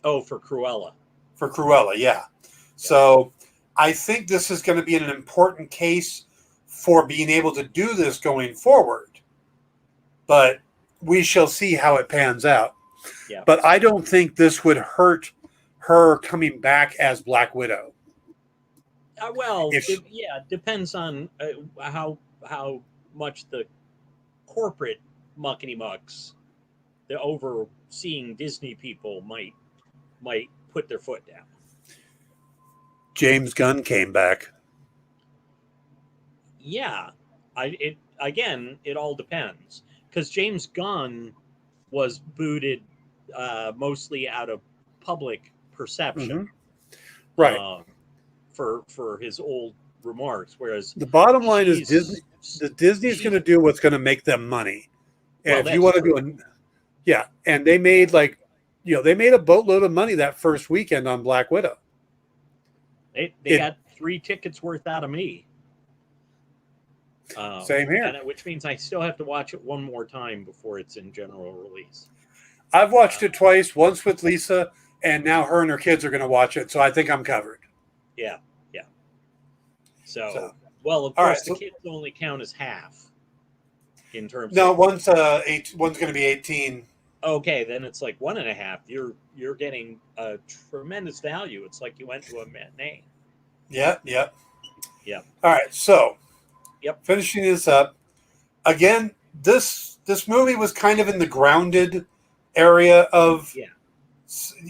Oh, for Cruella. For Cruella, yeah. So I think this is going to be an important case for being able to do this going forward. But we shall see how it pans out. Yeah. But I don't think this would hurt her coming back as Black Widow. Well, If- it depends on how much the corporate muckety mucks, the overseeing Disney people might put their foot down. James Gunn came back. Yeah, it all depends, because James Gunn was booted mostly out of public perception, Right. For his old remarks. Whereas The bottom line is she's- Disney's going to do what's going to make them money. And Well, if you want to that's do and they made they made a boatload of money that first weekend on Black Widow. They got 3 tickets worth out of me. Same here. Which means I still have to watch it one more time before it's in general release. I've watched it twice, once with Lisa, and now her and her kids are going to watch it. So I think I'm covered. Yeah. So, well, of all course, right, the kids only count as half in terms. No, of, one's going to be 18. Okay, then it's like 1.5. You're getting a tremendous value. It's like you went to a matinee. Yep. Yep. All right, so Yep. finishing this up again. This movie was kind of in the grounded area of,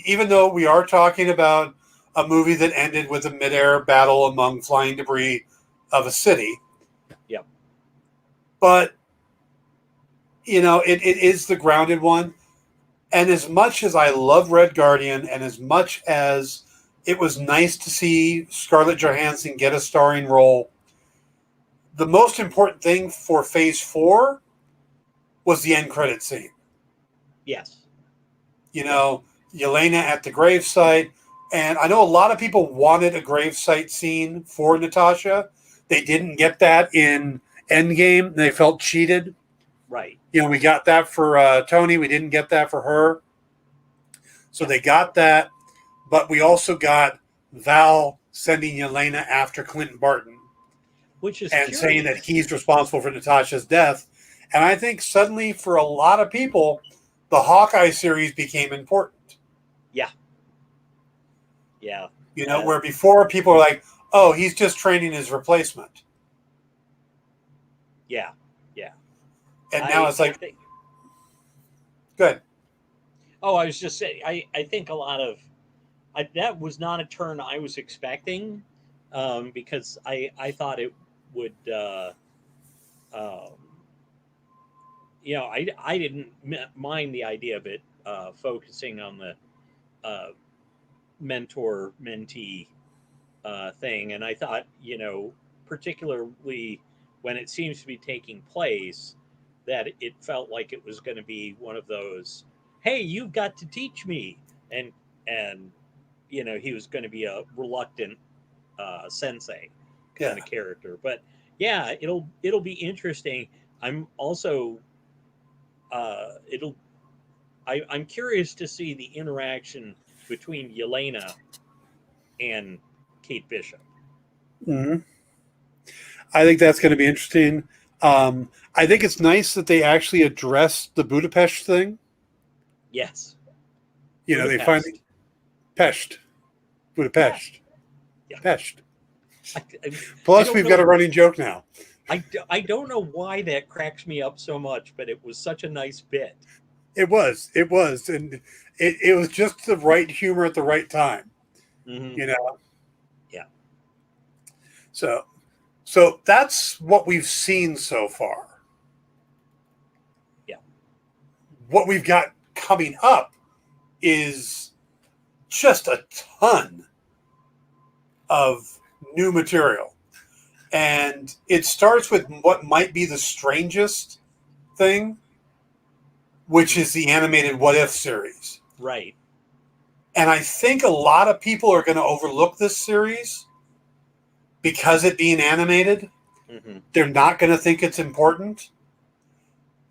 even though we are talking about a movie that ended with a midair battle among flying debris of a city. Yep. But it is the grounded one. And as much as I love Red Guardian, and as much as it was nice to see Scarlett Johansson get a starring role, the most important thing for Phase 4 was the end credit scene. Yes. Yelena at the gravesite. And I know a lot of people wanted a gravesite scene for Natasha. They didn't get that in Endgame. They felt cheated. Right. We got that for Tony. We didn't get that for her. So they got that. But we also got Val sending Yelena after Clinton Barton. Which is and curious. saying that he's responsible for Natasha's death. And I think suddenly for a lot of people, the Hawkeye series became important. Yeah. Where before people were like, oh, he's just training his replacement. Yeah. And now it's like, good. Oh, I was just saying, I think a lot of that was not a turn I was expecting, because I thought it would, I didn't mind the idea of it focusing on the mentor-mentee thing, and I thought, particularly when it seems to be taking place, that it felt like it was going to be one of those, hey, you've got to teach me, and he was going to be a reluctant sensei kind of character. But yeah, it'll be interesting. I'm also I'm curious to see the interaction between Yelena and Kate Bishop. Mm-hmm. I think that's going to be interesting. I think it's nice that they actually addressed the Budapest thing. Yes. They finally Budapest. Yeah. Pest. I Plus, we've got a running joke now. I don't know why that cracks me up so much, but it was such a nice bit. It was, and it was just the right humor at the right time. Mm-hmm. Yeah. So that's what we've seen so far. Yeah. What we've got coming up is just a ton of new material. And it starts with what might be the strangest thing, which is the animated What If series. Right. And I think a lot of people are going to overlook this series because it being animated. Mm-hmm. They're not going to think it's important.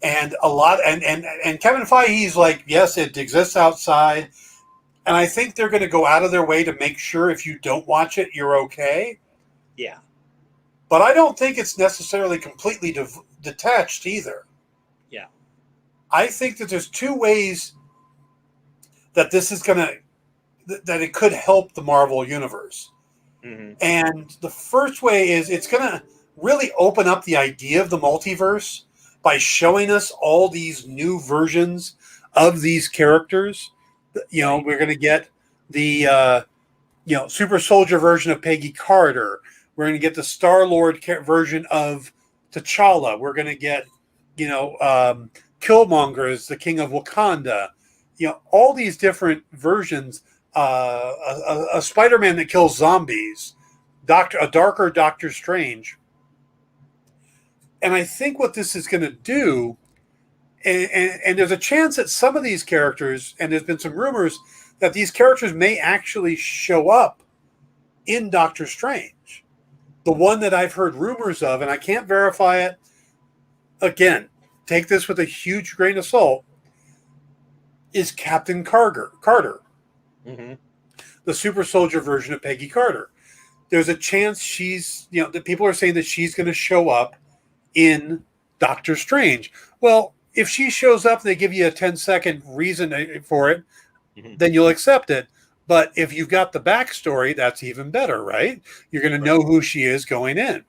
And a lot, and Kevin Feige, he's like, yes, it exists outside. And I think they're going to go out of their way to make sure if you don't watch it, you're okay. Yeah. But I don't think it's necessarily completely detached either. Yeah. I think that there's two ways that this is going to, that it could help the Marvel universe. Mm-hmm. And the first way is it's going to really open up the idea of the multiverse by showing us all these new versions of these characters. You know, we're going to get the Super Soldier version of Peggy Carter. We're going to get the Star-Lord version of T'Challa. We're going to get, Killmonger as the King of Wakanda. All these different versions. A Spider-Man that kills zombies. A darker Doctor Strange. And I think what this is going to do, and there's a chance that some of these characters, and there's been some rumors that these characters may actually show up in Doctor Strange. The one that I've heard rumors of, and I can't verify it, again, take this with a huge grain of salt, is Captain Carter. Mm-hmm. The super soldier version of Peggy Carter. There's a chance that people are saying that she's going to show up in Doctor Strange. Well, if she shows up and they give you a 10-second reason for it, then you'll accept it. But if you've got the backstory, that's even better, right? You're going to know who she is going in.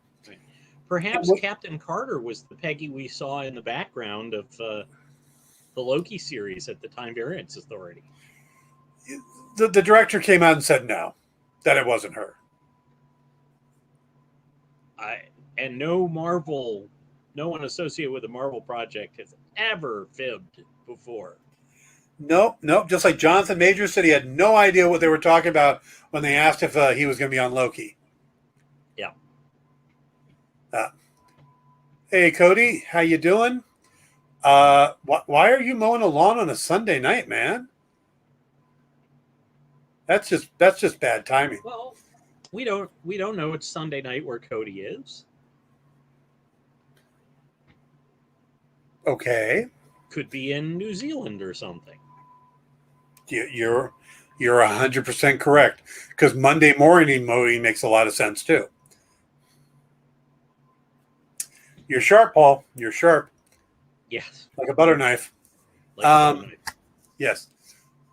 Perhaps Captain Carter was the Peggy we saw in the background of the Loki series at the Time Variance Authority. The director came out and said no, that it wasn't her. And no one associated with the Marvel project has ever fibbed before. Nope. Just like Jonathan Majors said, he had no idea what they were talking about when they asked if he was going to be on Loki. Yeah. Hey, Cody, how you doing? Why are you mowing a lawn on a Sunday night, man? That's just bad timing. Well, we don't know it's Sunday night where Cody is. Okay. Could be in New Zealand or something. You're 100% correct, because Monday morning mowing makes a lot of sense too. You're sharp, Paul. You're sharp. Yes. Like a butter knife. Yes.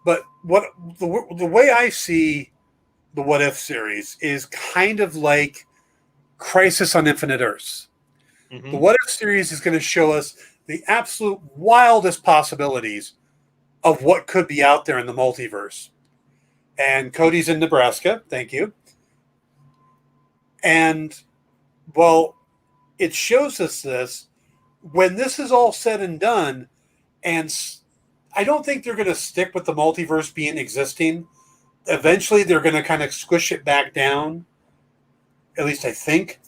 But the way I see the What If series is kind of like Crisis on Infinite Earths. Mm-hmm. The What If series is going to show us the absolute wildest possibilities of what could be out there in the multiverse. And Cody's in Nebraska. Thank you. And, well, it shows us this when this is all said and done. And I don't think they're going to stick with the multiverse being existing. Eventually, they're going to kind of squish it back down. At least I think.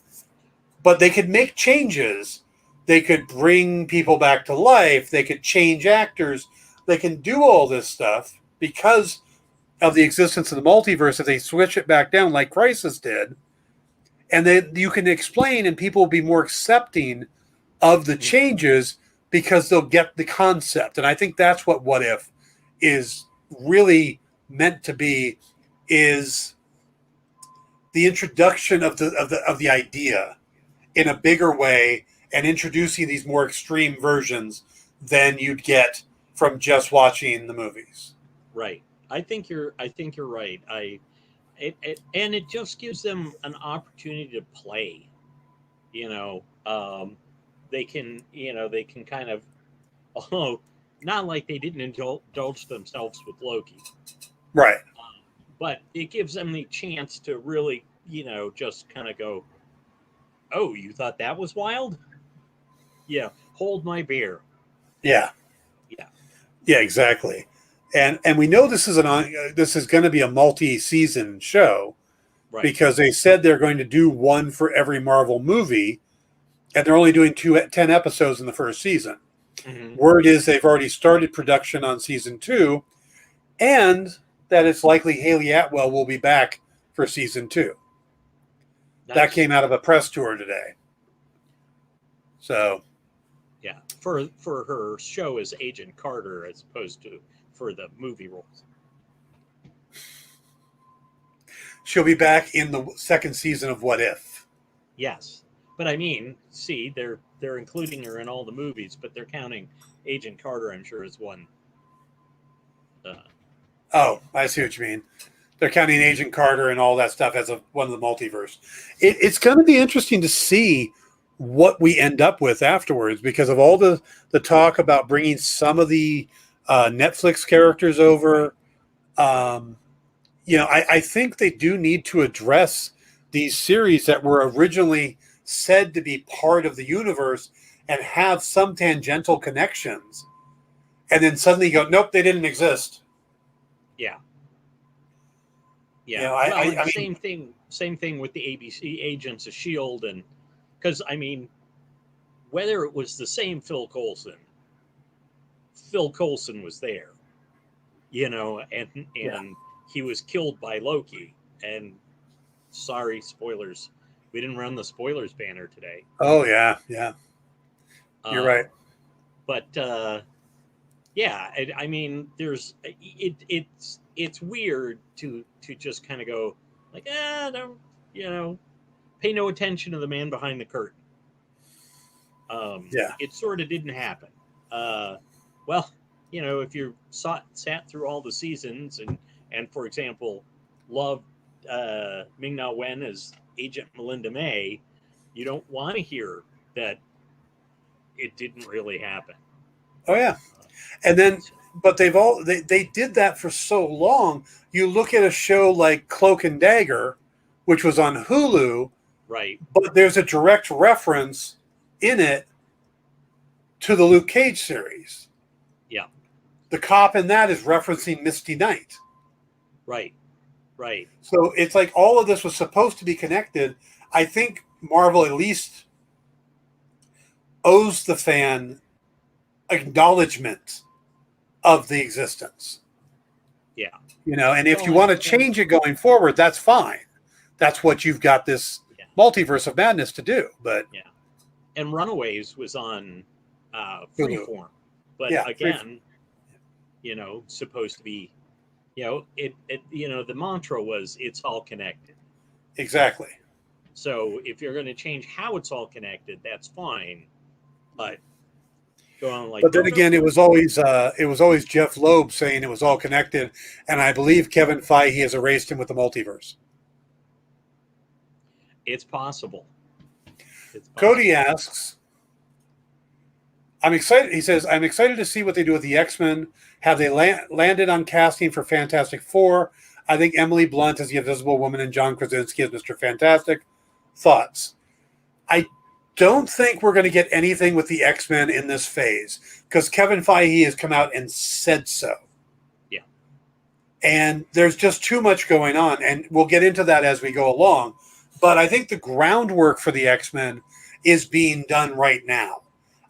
But they could make changes. They could bring people back to life. They could change actors. They can do all this stuff because of the existence of the multiverse if they switch it back down like Crisis did. And then you can explain and people will be more accepting of the changes because they'll get the concept. And I think that's what If is really meant to be, is the introduction of the idea in a bigger way and introducing these more extreme versions than you'd get from just watching the movies. Right. I think you're right. It just gives them an opportunity to play. They can kind of, not like they didn't indulge themselves with Loki. Right. But it gives them the chance to really, just kind of go, oh, you thought that was wild? Yeah, hold my beer. Yeah, exactly. And we know this is going to be a multi-season show, right? Because they said they're going to do one for every Marvel movie, and they're only doing 10 episodes in the first season. Mm-hmm. Word is they've already started production on season 2, and that it's likely Haley Atwell will be back for season 2. Nice. That came out of a press tour today. So, yeah, for her show as Agent Carter as opposed to for the movie roles. She'll be back in the second season of What If. Yes, but I mean, see, they're including her in all the movies, but they're counting Agent Carter, I'm sure, as one. Uh, Oh, I see what you mean. They're counting Agent Carter and all that stuff as one of the multiverse. It's going to be interesting to see what we end up with afterwards because of all the talk about bringing some of the Netflix characters over. I think they do need to address these series that were originally said to be part of the universe and have some tangential connections. And then suddenly you go, nope, they didn't exist. yeah. Yeah. You know, Well, I mean, same thing with the ABC Agents of Shield, and because I mean, whether it was the same Phil Coulson was there, and he was killed by Loki. And sorry, spoilers, we didn't run the spoilers banner today. oh yeah, you're right. But yeah, I mean, it's weird to just kind of go like, don't pay no attention to the man behind the curtain. It sort of didn't happen. Well, if you sat through all the seasons and for example, loved Ming-Na Wen as Agent Melinda May, you don't want to hear that it didn't really happen. Oh yeah, and then but they did that for so long. You look at a show like Cloak and Dagger, which was on Hulu, right? But there's a direct reference in it to the Luke Cage series. Yeah, the cop in that is referencing Misty Knight. Right. So it's like all of this was supposed to be connected. I think Marvel at least owes the fan acknowledgement of the existence. Yeah. And if you want to change it going forward, that's fine. That's what you've got this multiverse of madness to do. But yeah. And Runaways was on Freeform. But again, supposed to be, the mantra was it's all connected. Exactly. So if you're going to change how it's all connected, that's fine. But going like, but then again, it was always Jeff Loeb saying it was all connected, and I believe Kevin Feige has erased him with the multiverse. It's possible. Cody asks, I'm excited. He says, I'm excited to see what they do with the X-Men. Have they landed on casting for Fantastic Four? I think Emily Blunt as the Invisible Woman and John Krasinski as Mr. Fantastic. Thoughts? I don't think we're going to get anything with the X-Men in this phase because Kevin Feige has come out and said so. Yeah. And there's just too much going on, and we'll get into that as we go along. But I think the groundwork for the X-Men is being done right now.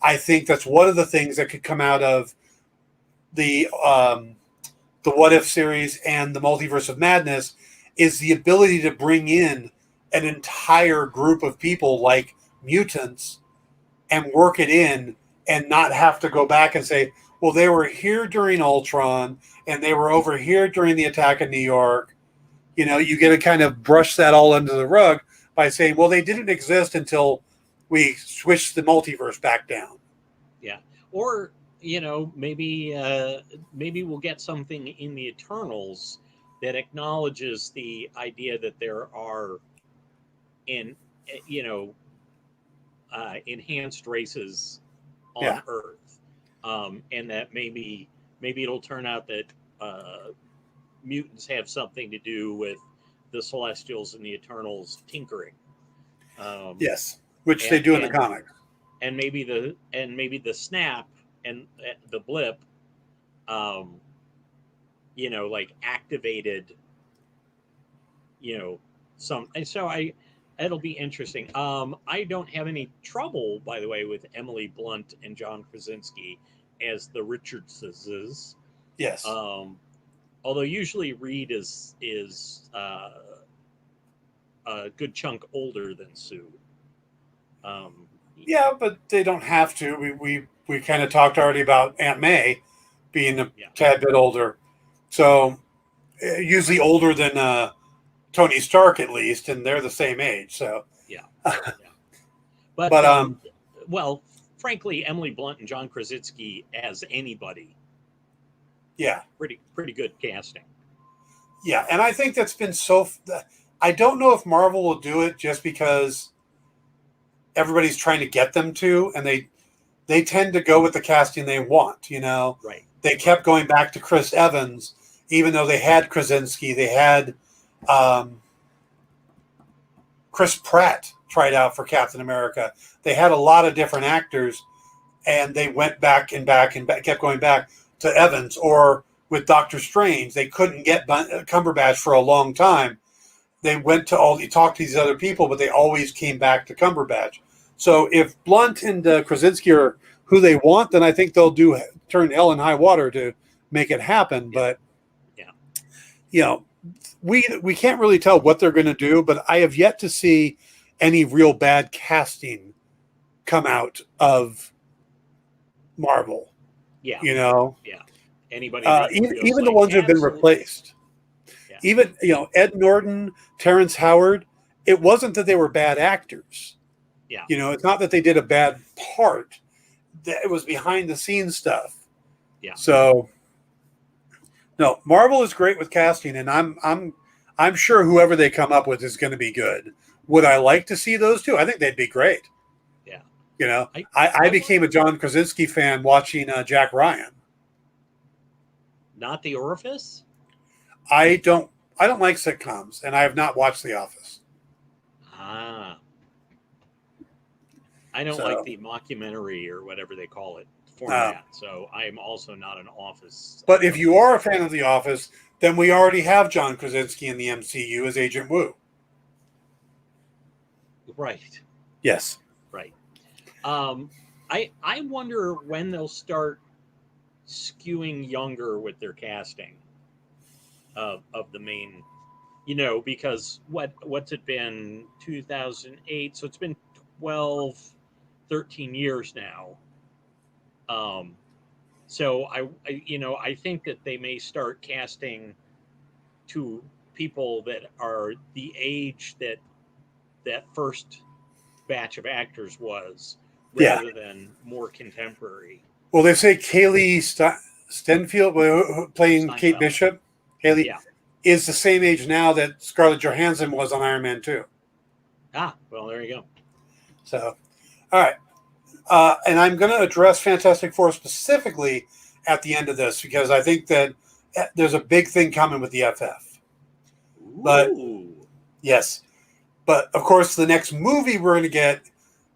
I think that's one of the things that could come out of the What If series and the Multiverse of Madness is the ability to bring in an entire group of people like mutants and work it in and not have to go back and say, well, they were here during Ultron and they were over here during the attack of New York. You get to kind of brush that all under the rug by saying, well, they didn't exist until we switched the multiverse back down. Yeah. Or, maybe we'll get something in the Eternals that acknowledges the idea that there are enhanced races on Earth. And that maybe it'll turn out that mutants have something to do with the Celestials and the Eternals tinkering. Yes, which they do in the comics. And maybe the snap and the blip, like activated, some. And so it'll be interesting. I don't have any trouble, by the way, with Emily Blunt and John Krasinski as the Richardses. Yes. Although usually Reed is a good chunk older than Sue. Yeah, but they don't have to. We kind of talked already about Aunt May being a tad bit older, so usually older than Tony Stark at least, and they're the same age. So Yeah. Yeah. But, but well, frankly, Emily Blunt and John Krasinski as anybody, yeah, pretty good casting. yeah, and I think that's been so. I don't know if Marvel will do it just because everybody's trying to get them to, and they tend to go with the casting they want. You know, Right. they kept going back to Chris Evans, even though they had Krasinski, they had Chris Pratt tried out for Captain America. They had a lot of different actors, and they went back and back and back, kept going back to Evans. Or with Doctor Strange, they couldn't get Cumberbatch for a long time. They went to talked to these other people, but they always came back to Cumberbatch. So if Blunt and Krasinski are who they want, then I think they'll turn hell and high water to make it happen. Yeah. But Yeah. you know, we can't really tell what they're going to do. But I have yet to see any real bad casting come out of Marvel. Yeah. You know, Yeah. Anybody even the ones who have been replaced. Yeah. Even Ed Norton, Terrence Howard. It wasn't that they were bad actors. Yeah. It's not that they did a bad part. It was behind the scenes stuff. Yeah. So no, Marvel is great with casting, and I'm sure whoever they come up with is going to be good. Would I like to see those two? I think they'd be great. Yeah. I became a John Krasinski fan watching Jack Ryan. Not The Orifice? I don't like sitcoms, and I have not watched The Office. Ah. I don't like the mockumentary or whatever they call it format. So I am also not an Office. But if you are a fan of The Office, then we already have John Krasinski in the MCU as Agent Wu. Right. Yes. Right. I wonder when they'll start skewing younger with their casting of the main, because what's it been, 2008? So it's been 12, 13 years now. So I think that they may start casting to people that are the age that first batch of actors was, rather than more contemporary. Well, they say Kaylee Stenfield playing Kate Bishop. Haley is the same age now that Scarlett Johansson was on Iron Man 2. Ah, well, there you go. So, all right. And I'm going to address Fantastic Four specifically at the end of this because I think that there's a big thing coming with the FF. But yes. But, of course, the next movie we're going to get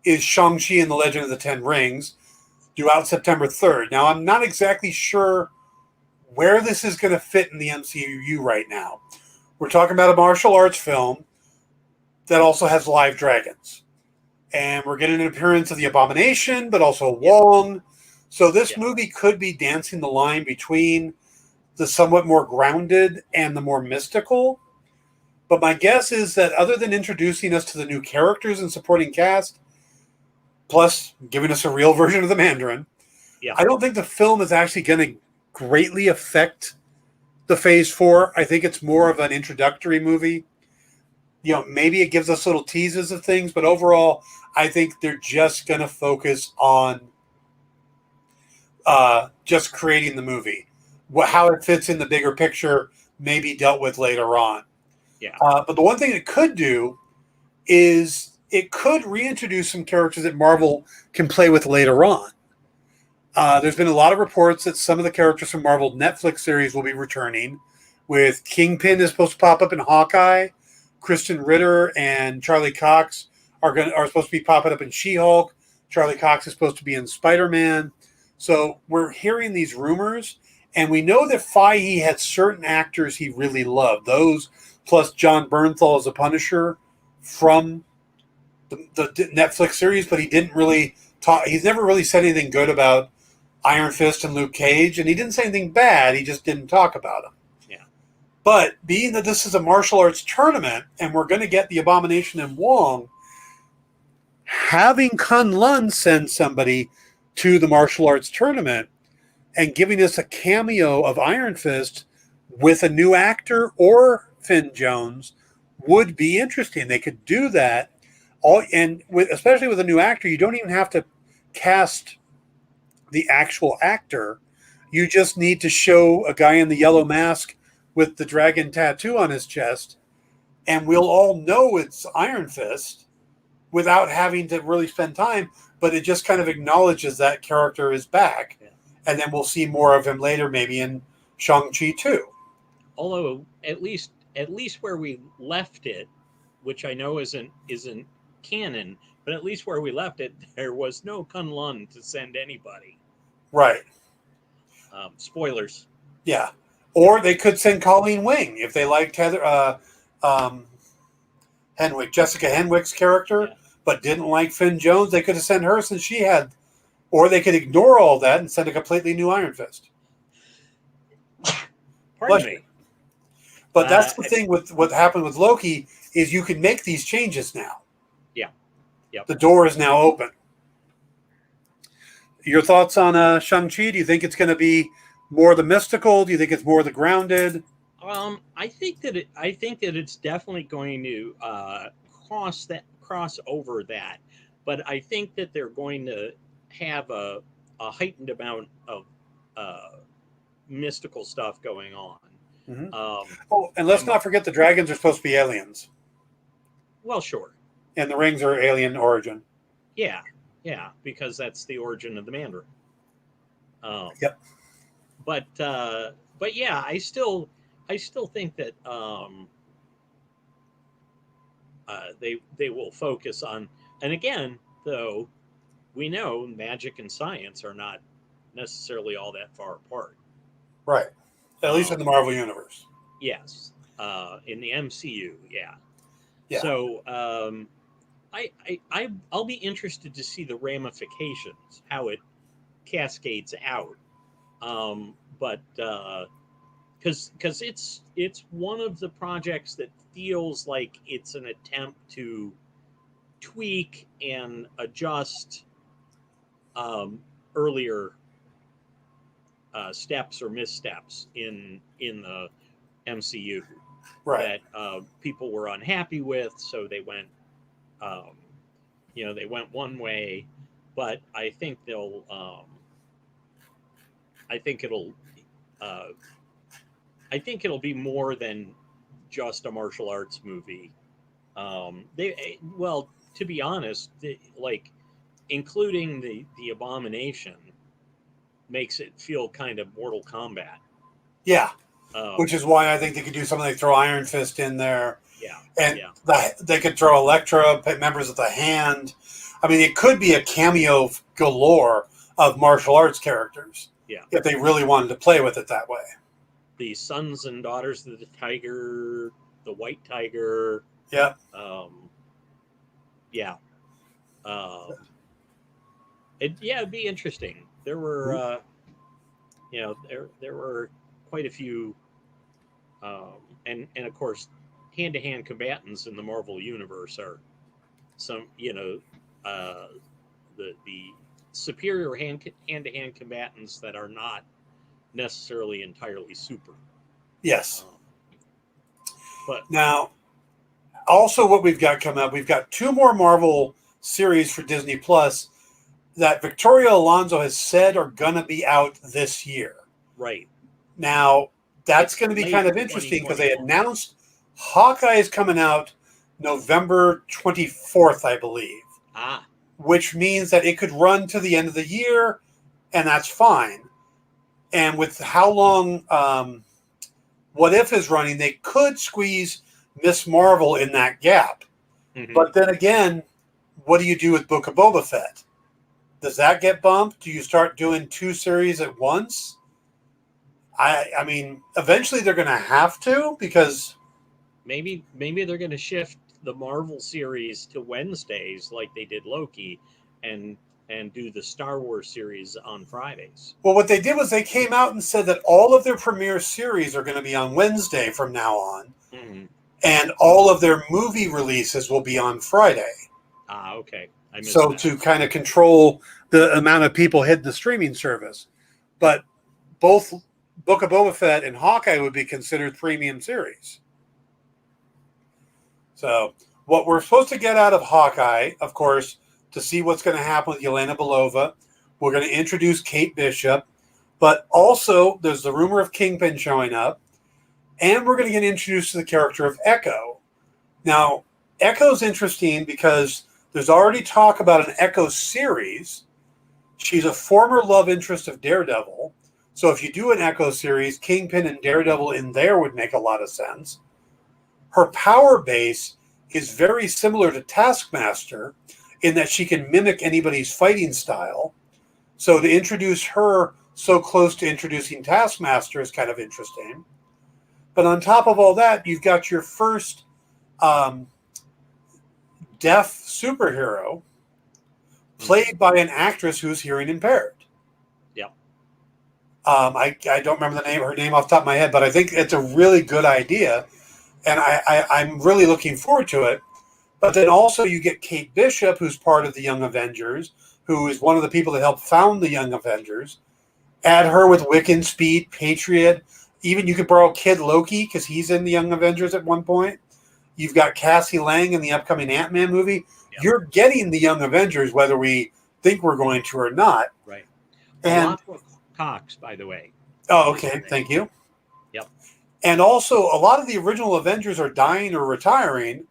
is Shang-Chi and the Legend of the Ten Rings, due out September 3rd. Now, I'm not exactly sure where this is going to fit in the MCU right now. We're talking about a martial arts film that also has live dragons. And we're getting an appearance of the Abomination, but also Wong. So this movie could be dancing the line between the somewhat more grounded and the more mystical. But my guess is that other than introducing us to the new characters and supporting cast, plus giving us a real version of the Mandarin, I don't think the film is actually going to greatly affect the Phase 4. I think it's more of an introductory movie. Maybe it gives us little teases of things, but overall, I think they're just going to focus on just creating the movie. How it fits in the bigger picture may be dealt with later on. Yeah. But the one thing it could do is it could reintroduce some characters that Marvel can play with later on. There's been a lot of reports that some of the characters from Marvel Netflix series will be returning, with Kingpin is supposed to pop up in Hawkeye. Kristen Ritter and Charlie Cox are supposed to be popping up in She-Hulk. Charlie Cox is supposed to be in Spider-Man. So we're hearing these rumors, and we know that Feige had certain actors he really loved. Those plus John Bernthal as a Punisher from the Netflix series, but he didn't really talk. He's never really said anything good about Iron Fist and Luke Cage, and he didn't say anything bad. He just didn't talk about them. Yeah. But being that this is a martial arts tournament, and we're going to get the Abomination and Wong, having Kun Lun send somebody to the martial arts tournament and giving us a cameo of Iron Fist with a new actor or Finn Jones would be interesting. They could do that all, and especially with a new actor, you don't even have to cast the actual actor. You just need to show a guy in the yellow mask with the dragon tattoo on his chest, and we'll all know it's Iron Fist without having to really spend time. But it just kind of acknowledges that character is back, and then we'll see more of him later, maybe in Shang-Chi too. Although at least where we left it, which I know isn't canon, but at least where we left it, there was no Kunlun to send anybody. Right. Spoilers. Yeah. Or they could send Colleen Wing if they liked Henwick, Jessica Henwick's character, but didn't like Finn Jones. They could have sent her since she had, or they could ignore all that and send a completely new Iron Fist. Pardon me. But that's the thing with what happened with Loki is you can make these changes now. Yeah. Yep. The door is now open. Your thoughts on Shang-Chi? Do you think it's going to be more the mystical? Do you think it's more the grounded? I think that it's definitely going to cross over that, but I think that they're going to have a heightened amount of mystical stuff going on. Mm-hmm. And let's not forget the dragons are supposed to be aliens. Well, sure. And the rings are alien origin. Yeah, because that's the origin of the Mandarin. Yep. But yeah, I still think that they will focus on. And again, though, we know magic and science are not necessarily all that far apart. Right. At least in the Marvel Universe. Yes. In the MCU, yeah. So I'll be interested to see the ramifications, how it cascades out. But because it's one of the projects that feels like it's an attempt to tweak and adjust earlier steps or missteps in the MCU, right, that people were unhappy with, so they went they went one way. But I think they'll I think it'll be more than just a martial arts movie. To be honest, including the Abomination makes it feel kind of Mortal Kombat. Yeah, which is why I think they could do something like throw Iron Fist in there. Yeah, and they could throw Elektra, members of the Hand. I mean, it could be a cameo galore of martial arts characters. Yeah, if they really wanted to play with it that way. The sons and daughters of the Tiger, the White Tiger. Yeah. It'd be interesting. There were, there were quite a few, and of course, hand-to-hand combatants in the Marvel universe are some, the superior hand-to-hand combatants that are not necessarily entirely super. Yes. But now, also what we've got coming up, we've got 2 more Marvel series for Disney Plus that Victoria Alonso has said are going to be out this year. Right. Now, that's going to be kind of interesting because they announced Hawkeye is coming out November 24th, I believe. Which means that it could run to the end of the year, and that's fine. And with how long What If is running, they could squeeze Miss Marvel in that gap. Mm-hmm. But then again, what do you do with Book of Boba Fett? Does that get bumped? Do you start doing 2 series at once? I mean, eventually they're going to have to, because maybe they're going to shift the Marvel series to Wednesdays like they did Loki, and do the Star Wars series on Fridays. Well, what they did was they came out and said that all of their premiere series are going to be on Wednesday from now on, mm-hmm. and all of their movie releases will be on Friday. Okay. So to kind of control the amount of people hitting the streaming service. But both Book of Boba Fett and Hawkeye would be considered premium series. So what we're supposed to get out of Hawkeye, of course, to see what's going to happen with Yelena Belova, we're going to introduce Kate Bishop, but also there's the rumor of Kingpin showing up, and we're going to get introduced to the character of Echo. Now, Echo's interesting because there's already talk about an Echo series. She's a former love interest of Daredevil. So if you do an Echo series, Kingpin and Daredevil in there would make a lot of sense. Her power base is very similar to Taskmaster in that she can mimic anybody's fighting style. So to introduce her so close to introducing Taskmaster is kind of interesting. But on top of all that, you've got your first deaf superhero played by an actress who's hearing impaired. Yep. I don't remember her name off the top of my head, but I think it's a really good idea, and I'm really looking forward to it. But then also you get Kate Bishop, who's part of the Young Avengers, who is one of the people that helped found the Young Avengers. Add her with Wiccan, Speed, Patriot. Even you could borrow Kid Loki because he's in the Young Avengers at one point. You've got Cassie Lang in the upcoming Ant-Man movie. Yep. You're getting the Young Avengers whether we think we're going to or not. Right. And Cox, by the way. Oh, okay. Thank you. Yep. And also, a lot of the original Avengers are dying or retiring.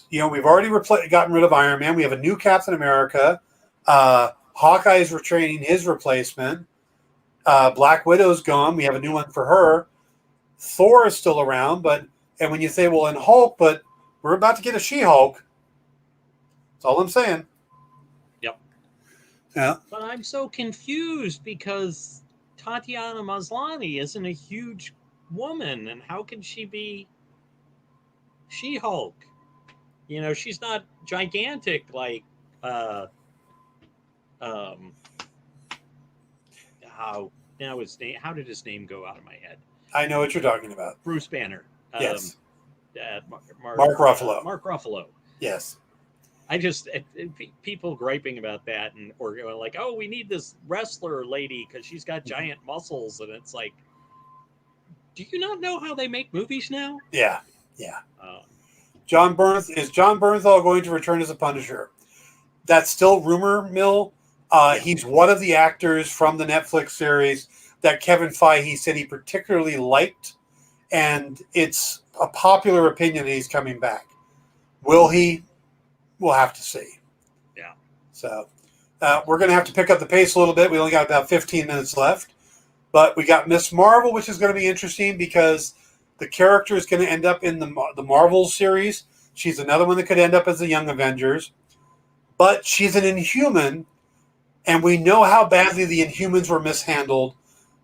You know, we've already gotten rid of Iron Man. We have a new Captain America. Hawkeye is retraining his replacement. Black Widow's gone. We have a new one for her. Thor is still around, and when you say, well, in Hulk, but we're about to get a She-Hulk. That's all I'm saying. Yep. Yeah. But I'm so confused because Tatiana Maslany isn't a huge woman, and how can she be She-Hulk? You know, she's not gigantic like how did his name go out of my head? I know what you're talking about. Bruce Banner. Yes. Mark Ruffalo. Mark Ruffalo. Yes. I just people griping about that or going like, oh, we need this wrestler lady because she's got giant muscles, and it's like, do you not know how they make movies now? Yeah. John Bernthal going to return as a Punisher? That's still rumor mill. He's one of the actors from the Netflix series that Kevin Feige said he particularly liked, and it's a popular opinion that he's coming back. Will he? We'll have to see. Yeah. So we're going to have to pick up the pace a little bit. We only got about 15 minutes left, but we got Miss Marvel, which is going to be interesting because the character is going to end up in the Marvel series. She's another one that could end up as the Young Avengers, but she's an Inhuman, and we know how badly the Inhumans were mishandled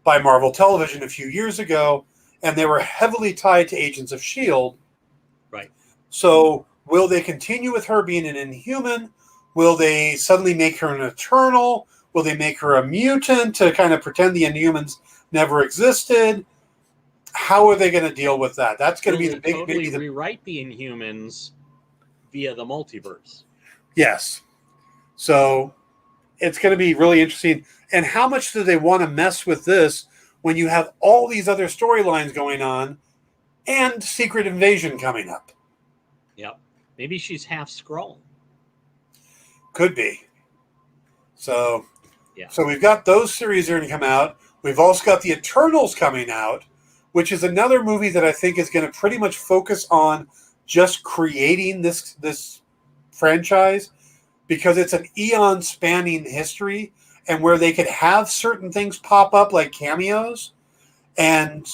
by Marvel Television a few years ago, and they were heavily tied to Agents of S.H.I.E.L.D. Right. So will they continue with her being an Inhuman? Will they suddenly make her an Eternal? Will they make her a mutant to kind of pretend the Inhumans never existed? How are they going to deal with that? That's going to be the big... Totally rewrite the Inhumans via the multiverse. Yes. So it's going to be really interesting. And how much do they want to mess with this when you have all these other storylines going on and Secret Invasion coming up? Yep. Maybe she's half Skrull. Could be. So, yeah. So we've got those series that are going to come out. We've also got the Eternals coming out, which is another movie that I think is going to pretty much focus on just creating this franchise, because it's an eon-spanning history, and where they could have certain things pop up like cameos, and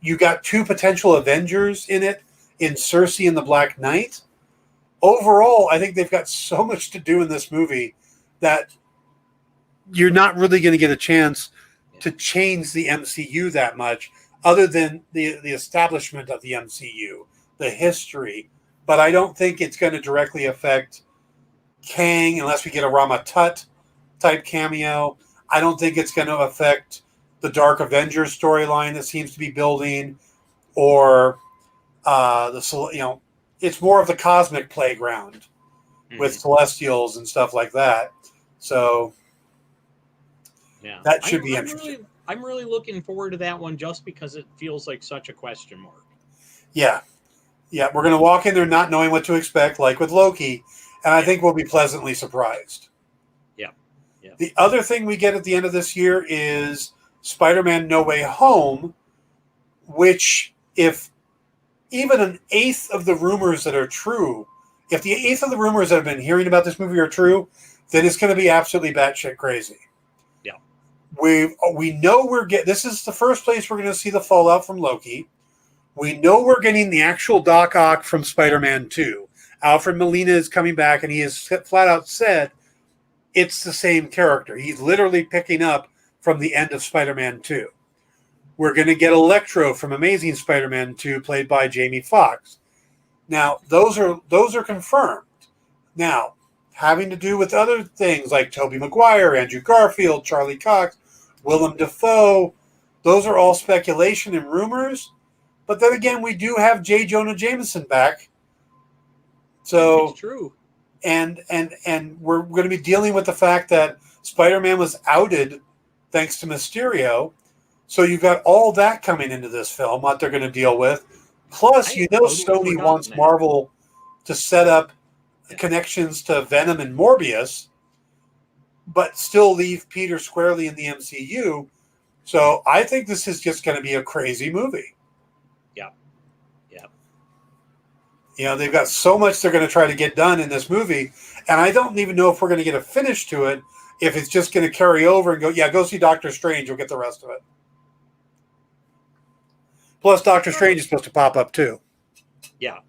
you got two potential Avengers in it, in Cersei and the Black Knight. Overall, I think they've got so much to do in this movie that you're not really going to get a chance to change the MCU that much, other than the establishment of the MCU, the history. But I don't think it's going to directly affect Kang unless we get a Rama Tut type cameo. I don't think it's going to affect the Dark Avengers storyline that seems to be building, or it's more of the cosmic playground with Celestials and stuff like that. So that should be interesting. I'm really looking forward to that one just because it feels like such a question mark. Yeah. Yeah, we're going to walk in there not knowing what to expect, like with Loki, and I think we'll be pleasantly surprised. Yeah. Yeah. The other thing we get at the end of this year is Spider-Man No Way Home, which, if even an eighth of the rumors that are true, if the eighth of the rumors that I've been hearing about this movie are true, then it's going to be absolutely batshit crazy. Yeah. We know this is the first place we're going to see the fallout from Loki. We know we're getting the actual Doc Ock from Spider-Man 2. Alfred Molina is coming back, and he has flat out said it's the same character. He's literally picking up from the end of Spider-Man 2. We're going to get Electro from Amazing Spider-Man 2, played by Jamie Foxx. Now, those are confirmed. Now, having to do with other things like Tobey Maguire, Andrew Garfield, Charlie Cox, Willem Dafoe, those are all speculation and rumors. But then again, we do have J. Jonah Jameson back. So it's true. And we're going to be dealing with the fact that Spider-Man was outed thanks to Mysterio. So you've got all that coming into this film, what they're going to deal with. Plus, Sony wants Marvel to set up connections to Venom and Morbius, but still leave Peter squarely in the MCU. So I think this is just going to be a crazy movie. They've got so much they're going to try to get done in this movie, and I don't even know if we're going to get a finish to it, if it's just going to carry over and go see Doctor Strange, you'll get the rest of it. Plus, Doctor Strange is supposed to pop up, too. Yeah.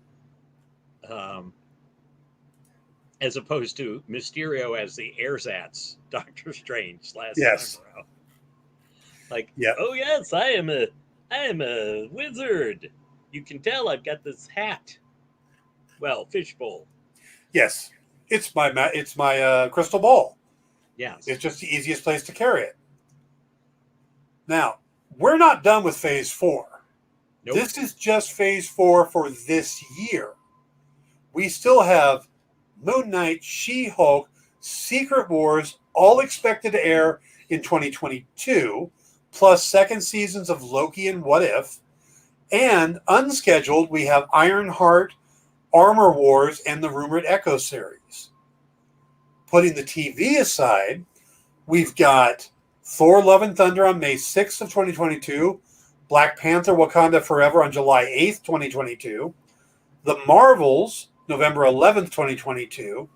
As opposed to Mysterio as the ersatz Doctor Strange last time around. Oh, yes, I am a wizard. You can tell I've got this hat. Well, fishbowl. Yes, it's my crystal ball. Yes, it's just the easiest place to carry it. Now, we're not done with Phase 4. Nope. This is just Phase 4 for this year. We still have Moon Knight, She-Hulk, Secret Wars, all expected to air in 2022, plus second seasons of Loki and What If, and unscheduled, we have Ironheart, Armor Wars, and the rumored Echo series. Putting the TV aside, we've got Thor Love and Thunder on May 6th of 2022, Black Panther Wakanda Forever on July 8th, 2022, The Marvels, November 11th, 2022.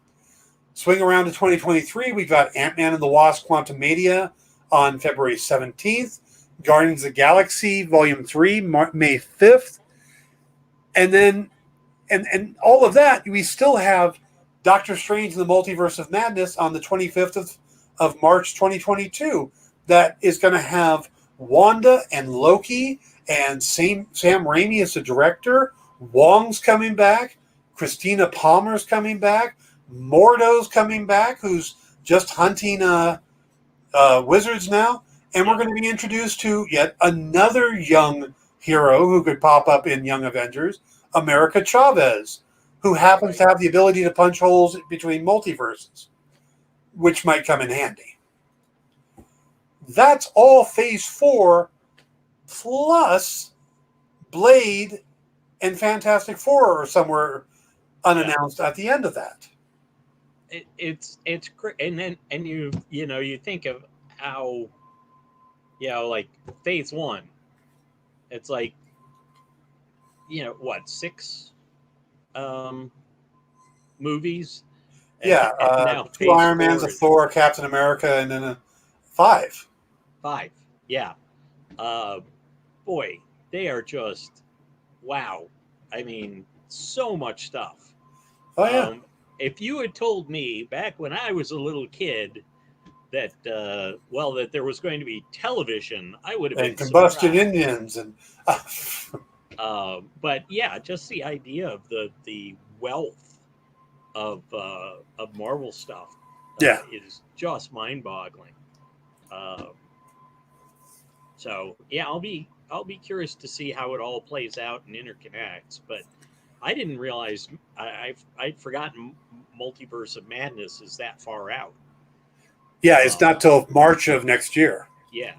Swing around to 2023, we've got Ant-Man and the Wasp Quantumania on February 17th, Guardians of the Galaxy Volume 3, May 5th, and then and all of that, we still have Doctor Strange and the Multiverse of Madness on the 25th of March 2022. That is going to have Wanda and Loki and Sam Raimi as the director. Wong's coming back. Christina Palmer's coming back. Mordo's coming back, who's just hunting wizards now. And we're going to be introduced to yet another young hero who could pop up in Young Avengers, America Chavez, who happens to have the ability to punch holes between multiverses, which might come in handy. That's all Phase 4, plus Blade and Fantastic Four are somewhere unannounced at the end of that. It's and you think of how, like Phase 1, it's like, what, 6 movies? Yeah, now 2 Iron Mans, a Thor, Captain America, and then a 5. 5, yeah. Boy, they are just, wow. I mean, so much stuff. Oh, yeah. If you had told me back when I was a little kid that, that there was going to be television, I would have been combustion Indians and... but yeah, just the idea of the wealth of Marvel stuff, is just mind-boggling. So yeah, I'll be curious to see how it all plays out and interconnects. But I didn't realize I'd forgotten Multiverse of Madness is that far out. Yeah, it's not till March of next year. Yeah.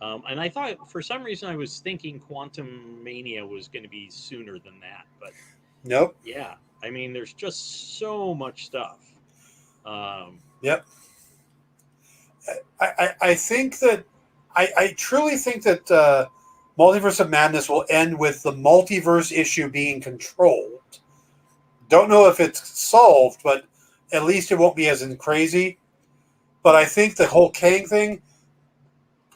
And I thought for some reason I was thinking Quantum Mania was going to be sooner than that, but Nope. yeah, I mean, there's just so much stuff. Um, Yep. I think that I truly think that Multiverse of Madness will end with the multiverse issue being controlled. Don't know if it's solved, but at least it won't be as in crazy. But I think the whole Kang thing,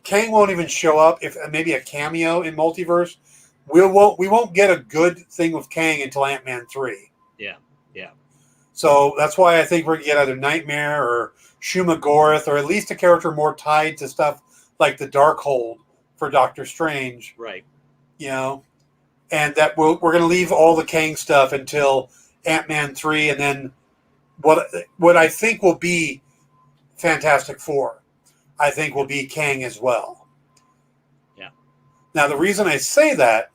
Kang won't even show up. If maybe a cameo in Multiverse, we won't get a good thing with Kang until Ant-Man 3. yeah, yeah, So that's why I think we're gonna get either Nightmare or Shuma Gorath, or at least a character more tied to stuff like the Darkhold for Doctor Strange. right. You know, and that we're gonna leave all the Kang stuff until Ant-Man 3, and then what I think will be Fantastic Four, I think will be Kang as well. Yeah. Now the reason I say that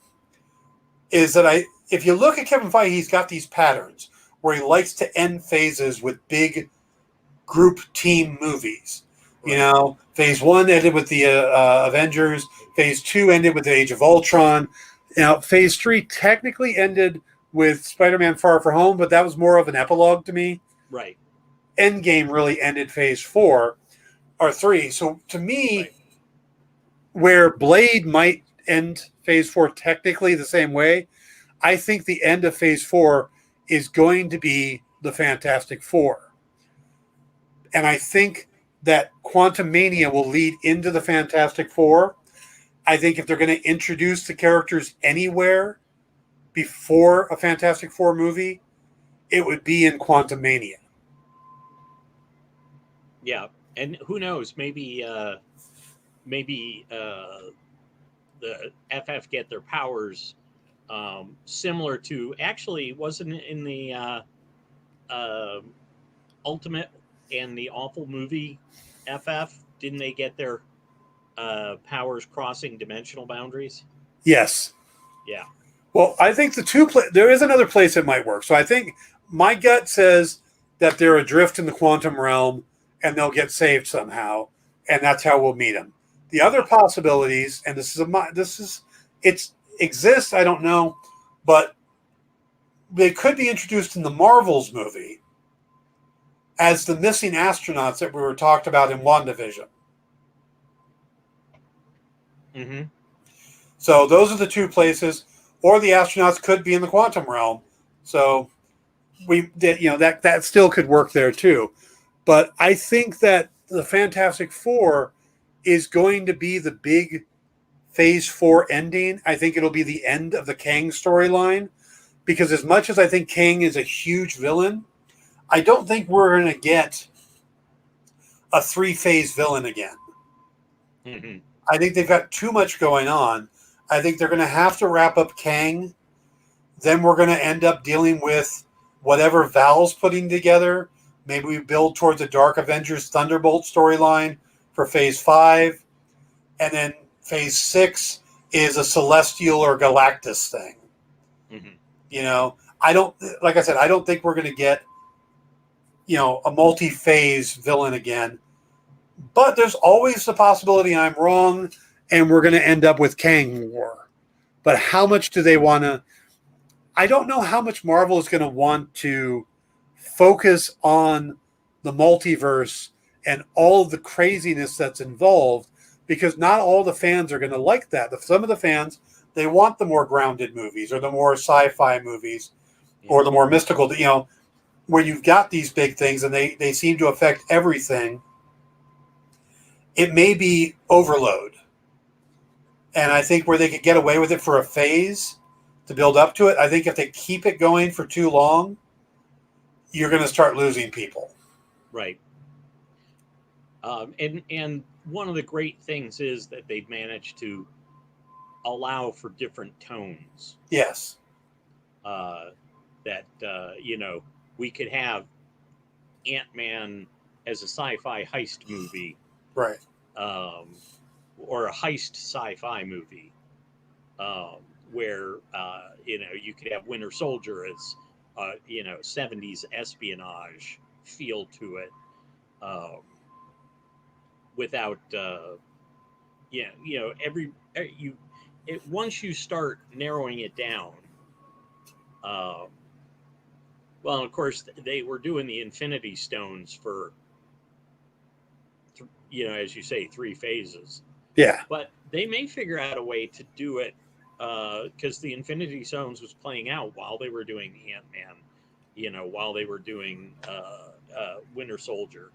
is that if you look at Kevin Feige, he's got these patterns where he likes to end phases with big group team movies. Right. You know, phase 1 ended with the Avengers. Phase 2 ended with the Age of Ultron. Now, phase 3 technically ended with Spider-Man Far From Home, but that was more of an epilogue to me. Right. Endgame really ended phase 4 or 3. So to me, Right. where Blade might end phase 4 technically the same way, I think the end of phase 4 is going to be the Fantastic Four. And I think that Quantum Mania will lead into the Fantastic Four. I think if they're going to introduce the characters anywhere before a Fantastic Four movie, it would be in Quantum Mania. Yeah, and who knows? Maybe the FF get their powers similar to, actually wasn't it in the uh, Ultimate and the awful movie FF? Didn't they get their powers crossing dimensional boundaries? Yes. Yeah. Well, I think there is another place it might work. So I think my gut says that they're adrift in the quantum realm and they'll get saved somehow, and that's how we'll meet them. The other possibilities, and it exists. I don't know, but they could be introduced in the Marvels movie as the missing astronauts that we were talked about in WandaVision. Mm-hmm. So those are the two places, or the astronauts could be in the quantum realm. So that still could work there too. But I think that the Fantastic Four is going to be the big Phase 4 ending. I think it'll be the end of the Kang storyline, because as much as I think Kang is a huge villain, I don't think we're going to get a 3-phase villain again. Mm-hmm. I think they've got too much going on. I think they're going to have to wrap up Kang. Then we're going to end up dealing with whatever Val's putting together. Maybe we build towards a Dark Avengers Thunderbolt storyline for Phase 5. And then Phase 6 is a Celestial or Galactus thing. Mm-hmm. You know, I don't think we're going to get, a multi-phase villain again. But there's always the possibility I'm wrong and we're going to end up with Kang War. But how much do they want to? I don't know how much Marvel is going to want to focus on the multiverse and all of the craziness that's involved, because not all the fans are going to like that. Some of the fans, they want the more grounded movies or the more sci-fi movies or the more mystical, where you've got these big things and they seem to affect everything. It may be overload. And I think where they could get away with it for a phase to build up to it, I think if they keep it going for too long, you're going to start losing people. Right. And one of the great things is that they've managed to allow for different tones. Yes. We could have Ant-Man as a sci-fi heist movie, Right. or a heist sci-fi movie, where you could have Winter Soldier as 70s espionage feel to it, without yeah, once you start narrowing it down, uh, well, of course, they were doing the Infinity Stones for, as you say, 3 phases. Yeah, But they may figure out a way to do it because the Infinity Stones was playing out while they were doing Ant Man, while they were doing Winter Soldier.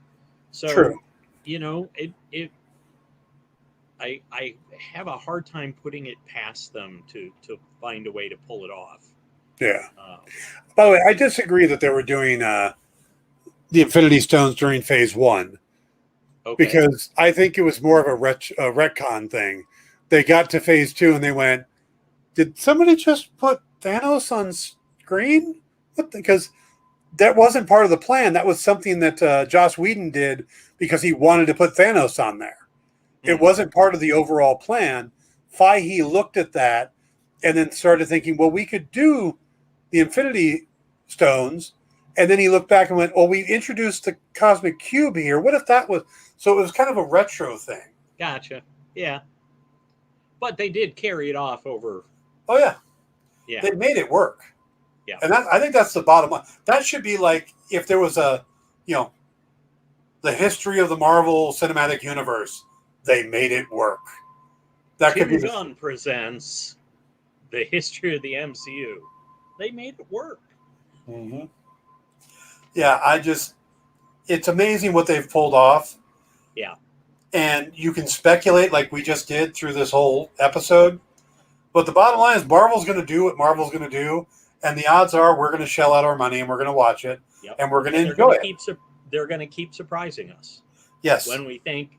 true. So, I have a hard time putting it past them to find a way to pull it off. Yeah. Um, By the way, I disagree that they were doing the Infinity Stones during Phase One okay. because I think it was more of a retcon thing. They got to Phase Two and they went, "Did somebody just put Thanos on screen?" Because that wasn't part of the plan. That was something that Joss Whedon did because he wanted to put Thanos on there. It Hmm. wasn't part of the overall plan. Fahey looked at that and then started thinking, well, we could do the Infinity Stones. And then he looked back and went, well, we introduced the Cosmic Cube here. What if that was. So it was kind of a retro thing. Gotcha. Yeah. But they did carry it off over. Oh, yeah. Yeah. They made it work. Yeah. And I think that's the bottom line. That should be like if there was you know, the history of the Marvel Cinematic Universe, they made it work. That could be Tim the. Gunn presents the history of the MCU. They made it work. Mhm. Yeah, it's amazing what they've pulled off. Yeah. And you can speculate like we just did through this whole episode. But the bottom line is Marvel's going to do what Marvel's going to do. And the odds are we're going to shell out our money and we're going to watch it Yep. and we're going to And they're going enjoy to it. keep they're going to keep surprising us. Yes, When we think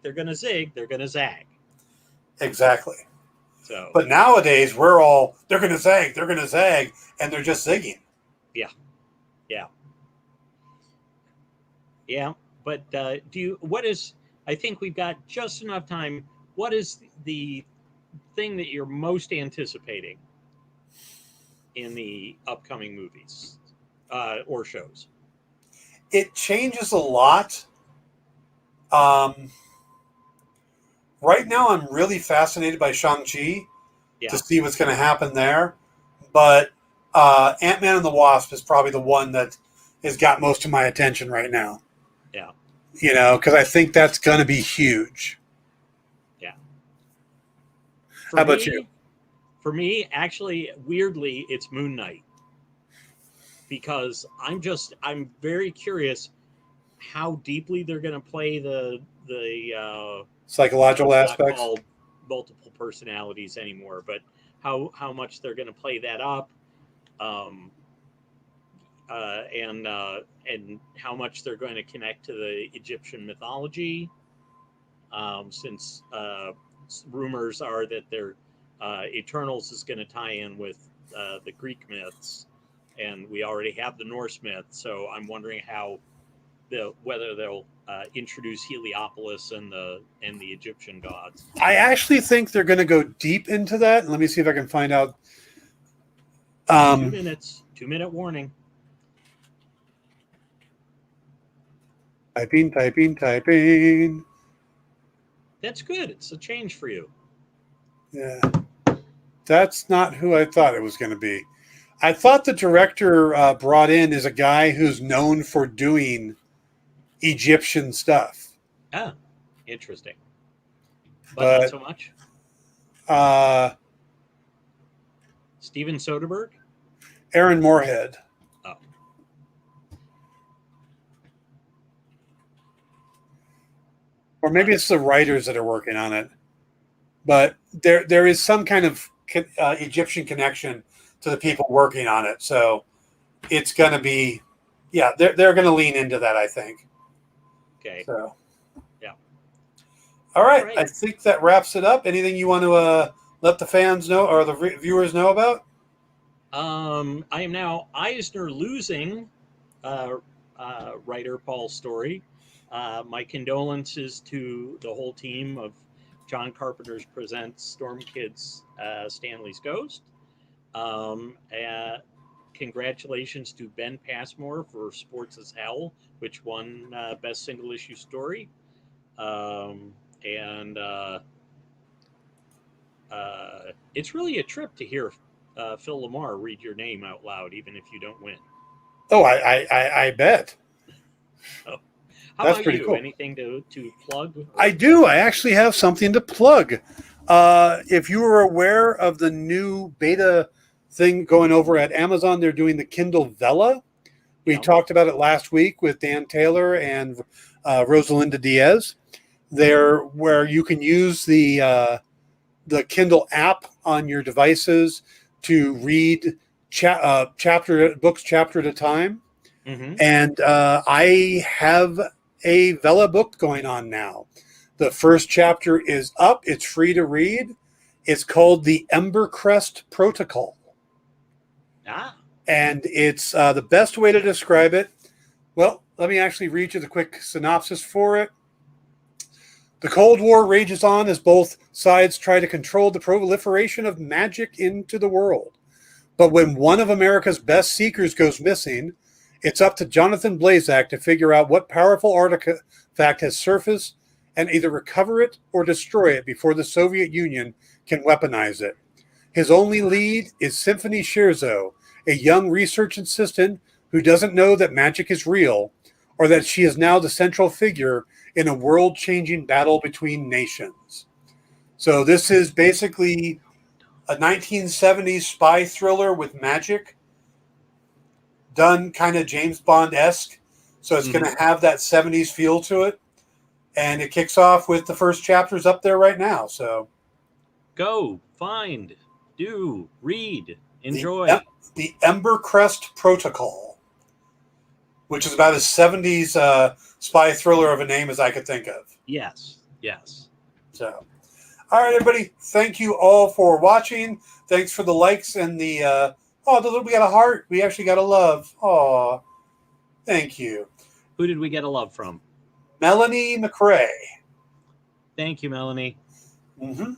they're going to zig, they're going to zag. exactly. So, But nowadays they're going to zag, and they're just zigging. yeah. Yeah. Yeah. But I think we've got just enough time. What is the thing that you're most anticipating in the upcoming movies or shows? It changes a lot. Um, right now, I'm really fascinated by Shang-Chi to Yeah. see what's going to happen there. But Ant-Man and the Wasp is probably the one that has got most of my attention right now. Yeah. Because I think that's going to be huge. Yeah. How about you? For me, actually, weirdly, it's Moon Knight because I'm very curious how deeply they're going to play the Psychological it's not aspects? called multiple personalities anymore, but how much they're going to play that up, um, and how much they're going to connect to the Egyptian mythology, since rumors are that their Eternals is going to tie in with the Greek myths, and we already have the Norse myth. So I'm wondering whether they'll introduce Heliopolis and the Egyptian gods. I actually think they're going to go deep into that. Let me see if I can find out. 2 minutes, 2 minute warning. Typing. That's good. It's a change for you. Yeah. That's not who I thought it was going to be. I thought the director brought in is a guy who's known for doing Egyptian stuff. Ah, interesting. But not But so much. uh, Steven Soderbergh? Aaron Moorhead. Oh. Or maybe it's the writers that are working on it. But there is some kind of Egyptian connection to the people working on it. So it's going to be, yeah, they're going to lean into that, I think. Okay. So, yeah. All right. I think that wraps it up. Anything you want to let the fans know or the viewers know about? I am now Eisner losing writer Paul Story. My condolences to the whole team of John Carpenter's Presents Storm Kids Stanley's Ghost. Congratulations to Ben Passmore for Sports as Hell, which won Best Single Issue Story. And it's really a trip to hear Phil Lamar read your name out loud, even if you don't win. Oh, I bet. How That's about pretty you? cool. Anything to plug? I do. I actually have something to plug. If you were aware of the new beta thing going over at Amazon, they're doing the Kindle Vella. We Yeah. talked about it last week with Dan Taylor and Rosalinda Diaz. There, where you can use the Kindle app on your devices to read books chapter at a time. Mm-hmm. And I have a Vella book going on now. The first chapter is up. It's free to read. It's called the Embercrest Protocol. Ah. And it's the best way to describe it. Well, let me actually read you the quick synopsis for it. The Cold War rages on as both sides try to control the proliferation of magic into the world. But when one of America's best seekers goes missing, it's up to Jonathan Blazak to figure out what powerful artifact has surfaced and either recover it or destroy it before the Soviet Union can weaponize it. His only lead is Symphony Scherzo, a young research assistant who doesn't know that magic is real or that she is now the central figure in a world-changing battle between nations. So this is basically a 1970s spy thriller with magic, done kind of James Bond-esque. So it's going to have that 70s feel to it. And it kicks off with the first chapters up there right now. So go, find, do, read, enjoy. The Embercrest Protocol, which is about as 70s spy thriller of a name as I could think of. Yes, yes. So, all right, everybody. Thank you all for watching. Thanks for the likes and the we got a heart. We actually got a love. Oh, thank you. Who did we get a love from? Melanie McRae. Thank you, Melanie. Mm-hmm.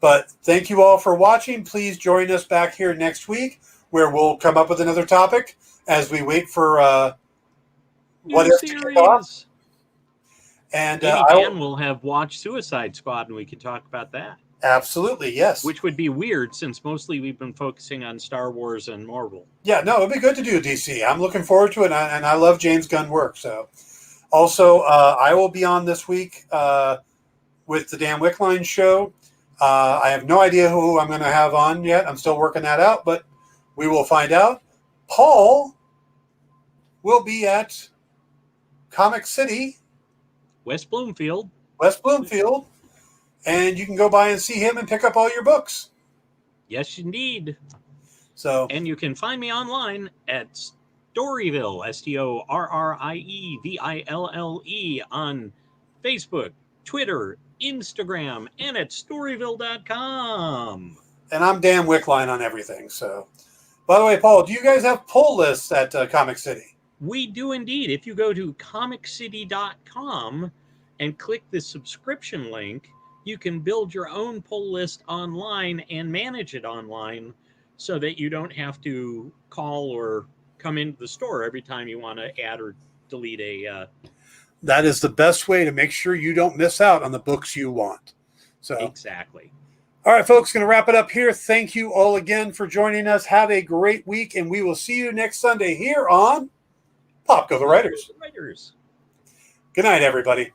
But thank you all for watching. Please join us back here next week, where we'll come up with another topic as we wait for what is to kick off. And Dan will have watched Suicide Squad, and we can talk about that. Absolutely, yes. Which would be weird, since mostly we've been focusing on Star Wars and Marvel. Yeah, no, it'd be good to do DC. I'm looking forward to it, and I love James Gunn work. So, also, I will be on this week with the Dan Wickline show. I have no idea who I'm going to have on yet. I'm still working that out, but we will find out. Paul will be at Comic City, West Bloomfield. And you can go by and see him and pick up all your books. Yes, indeed. So, and you can find me online at Storyville, STORRIEVILLE, on Facebook, Twitter, Instagram, and at Storyville.com. And I'm Dan Wickline on everything. So, by the way, Paul, do you guys have pull lists at Comic City? We do indeed. If you go to ComicCity.com and click the subscription link, you can build your own pull list online and manage it online so that you don't have to call or come into the store every time you want to add or delete a... That is the best way to make sure you don't miss out on the books you want. So exactly. All right, folks, going to wrap it up here. Thank you all again for joining us. Have a great week, and we will see you next Sunday here on Pop Go the Writers. Writers. Good night, everybody.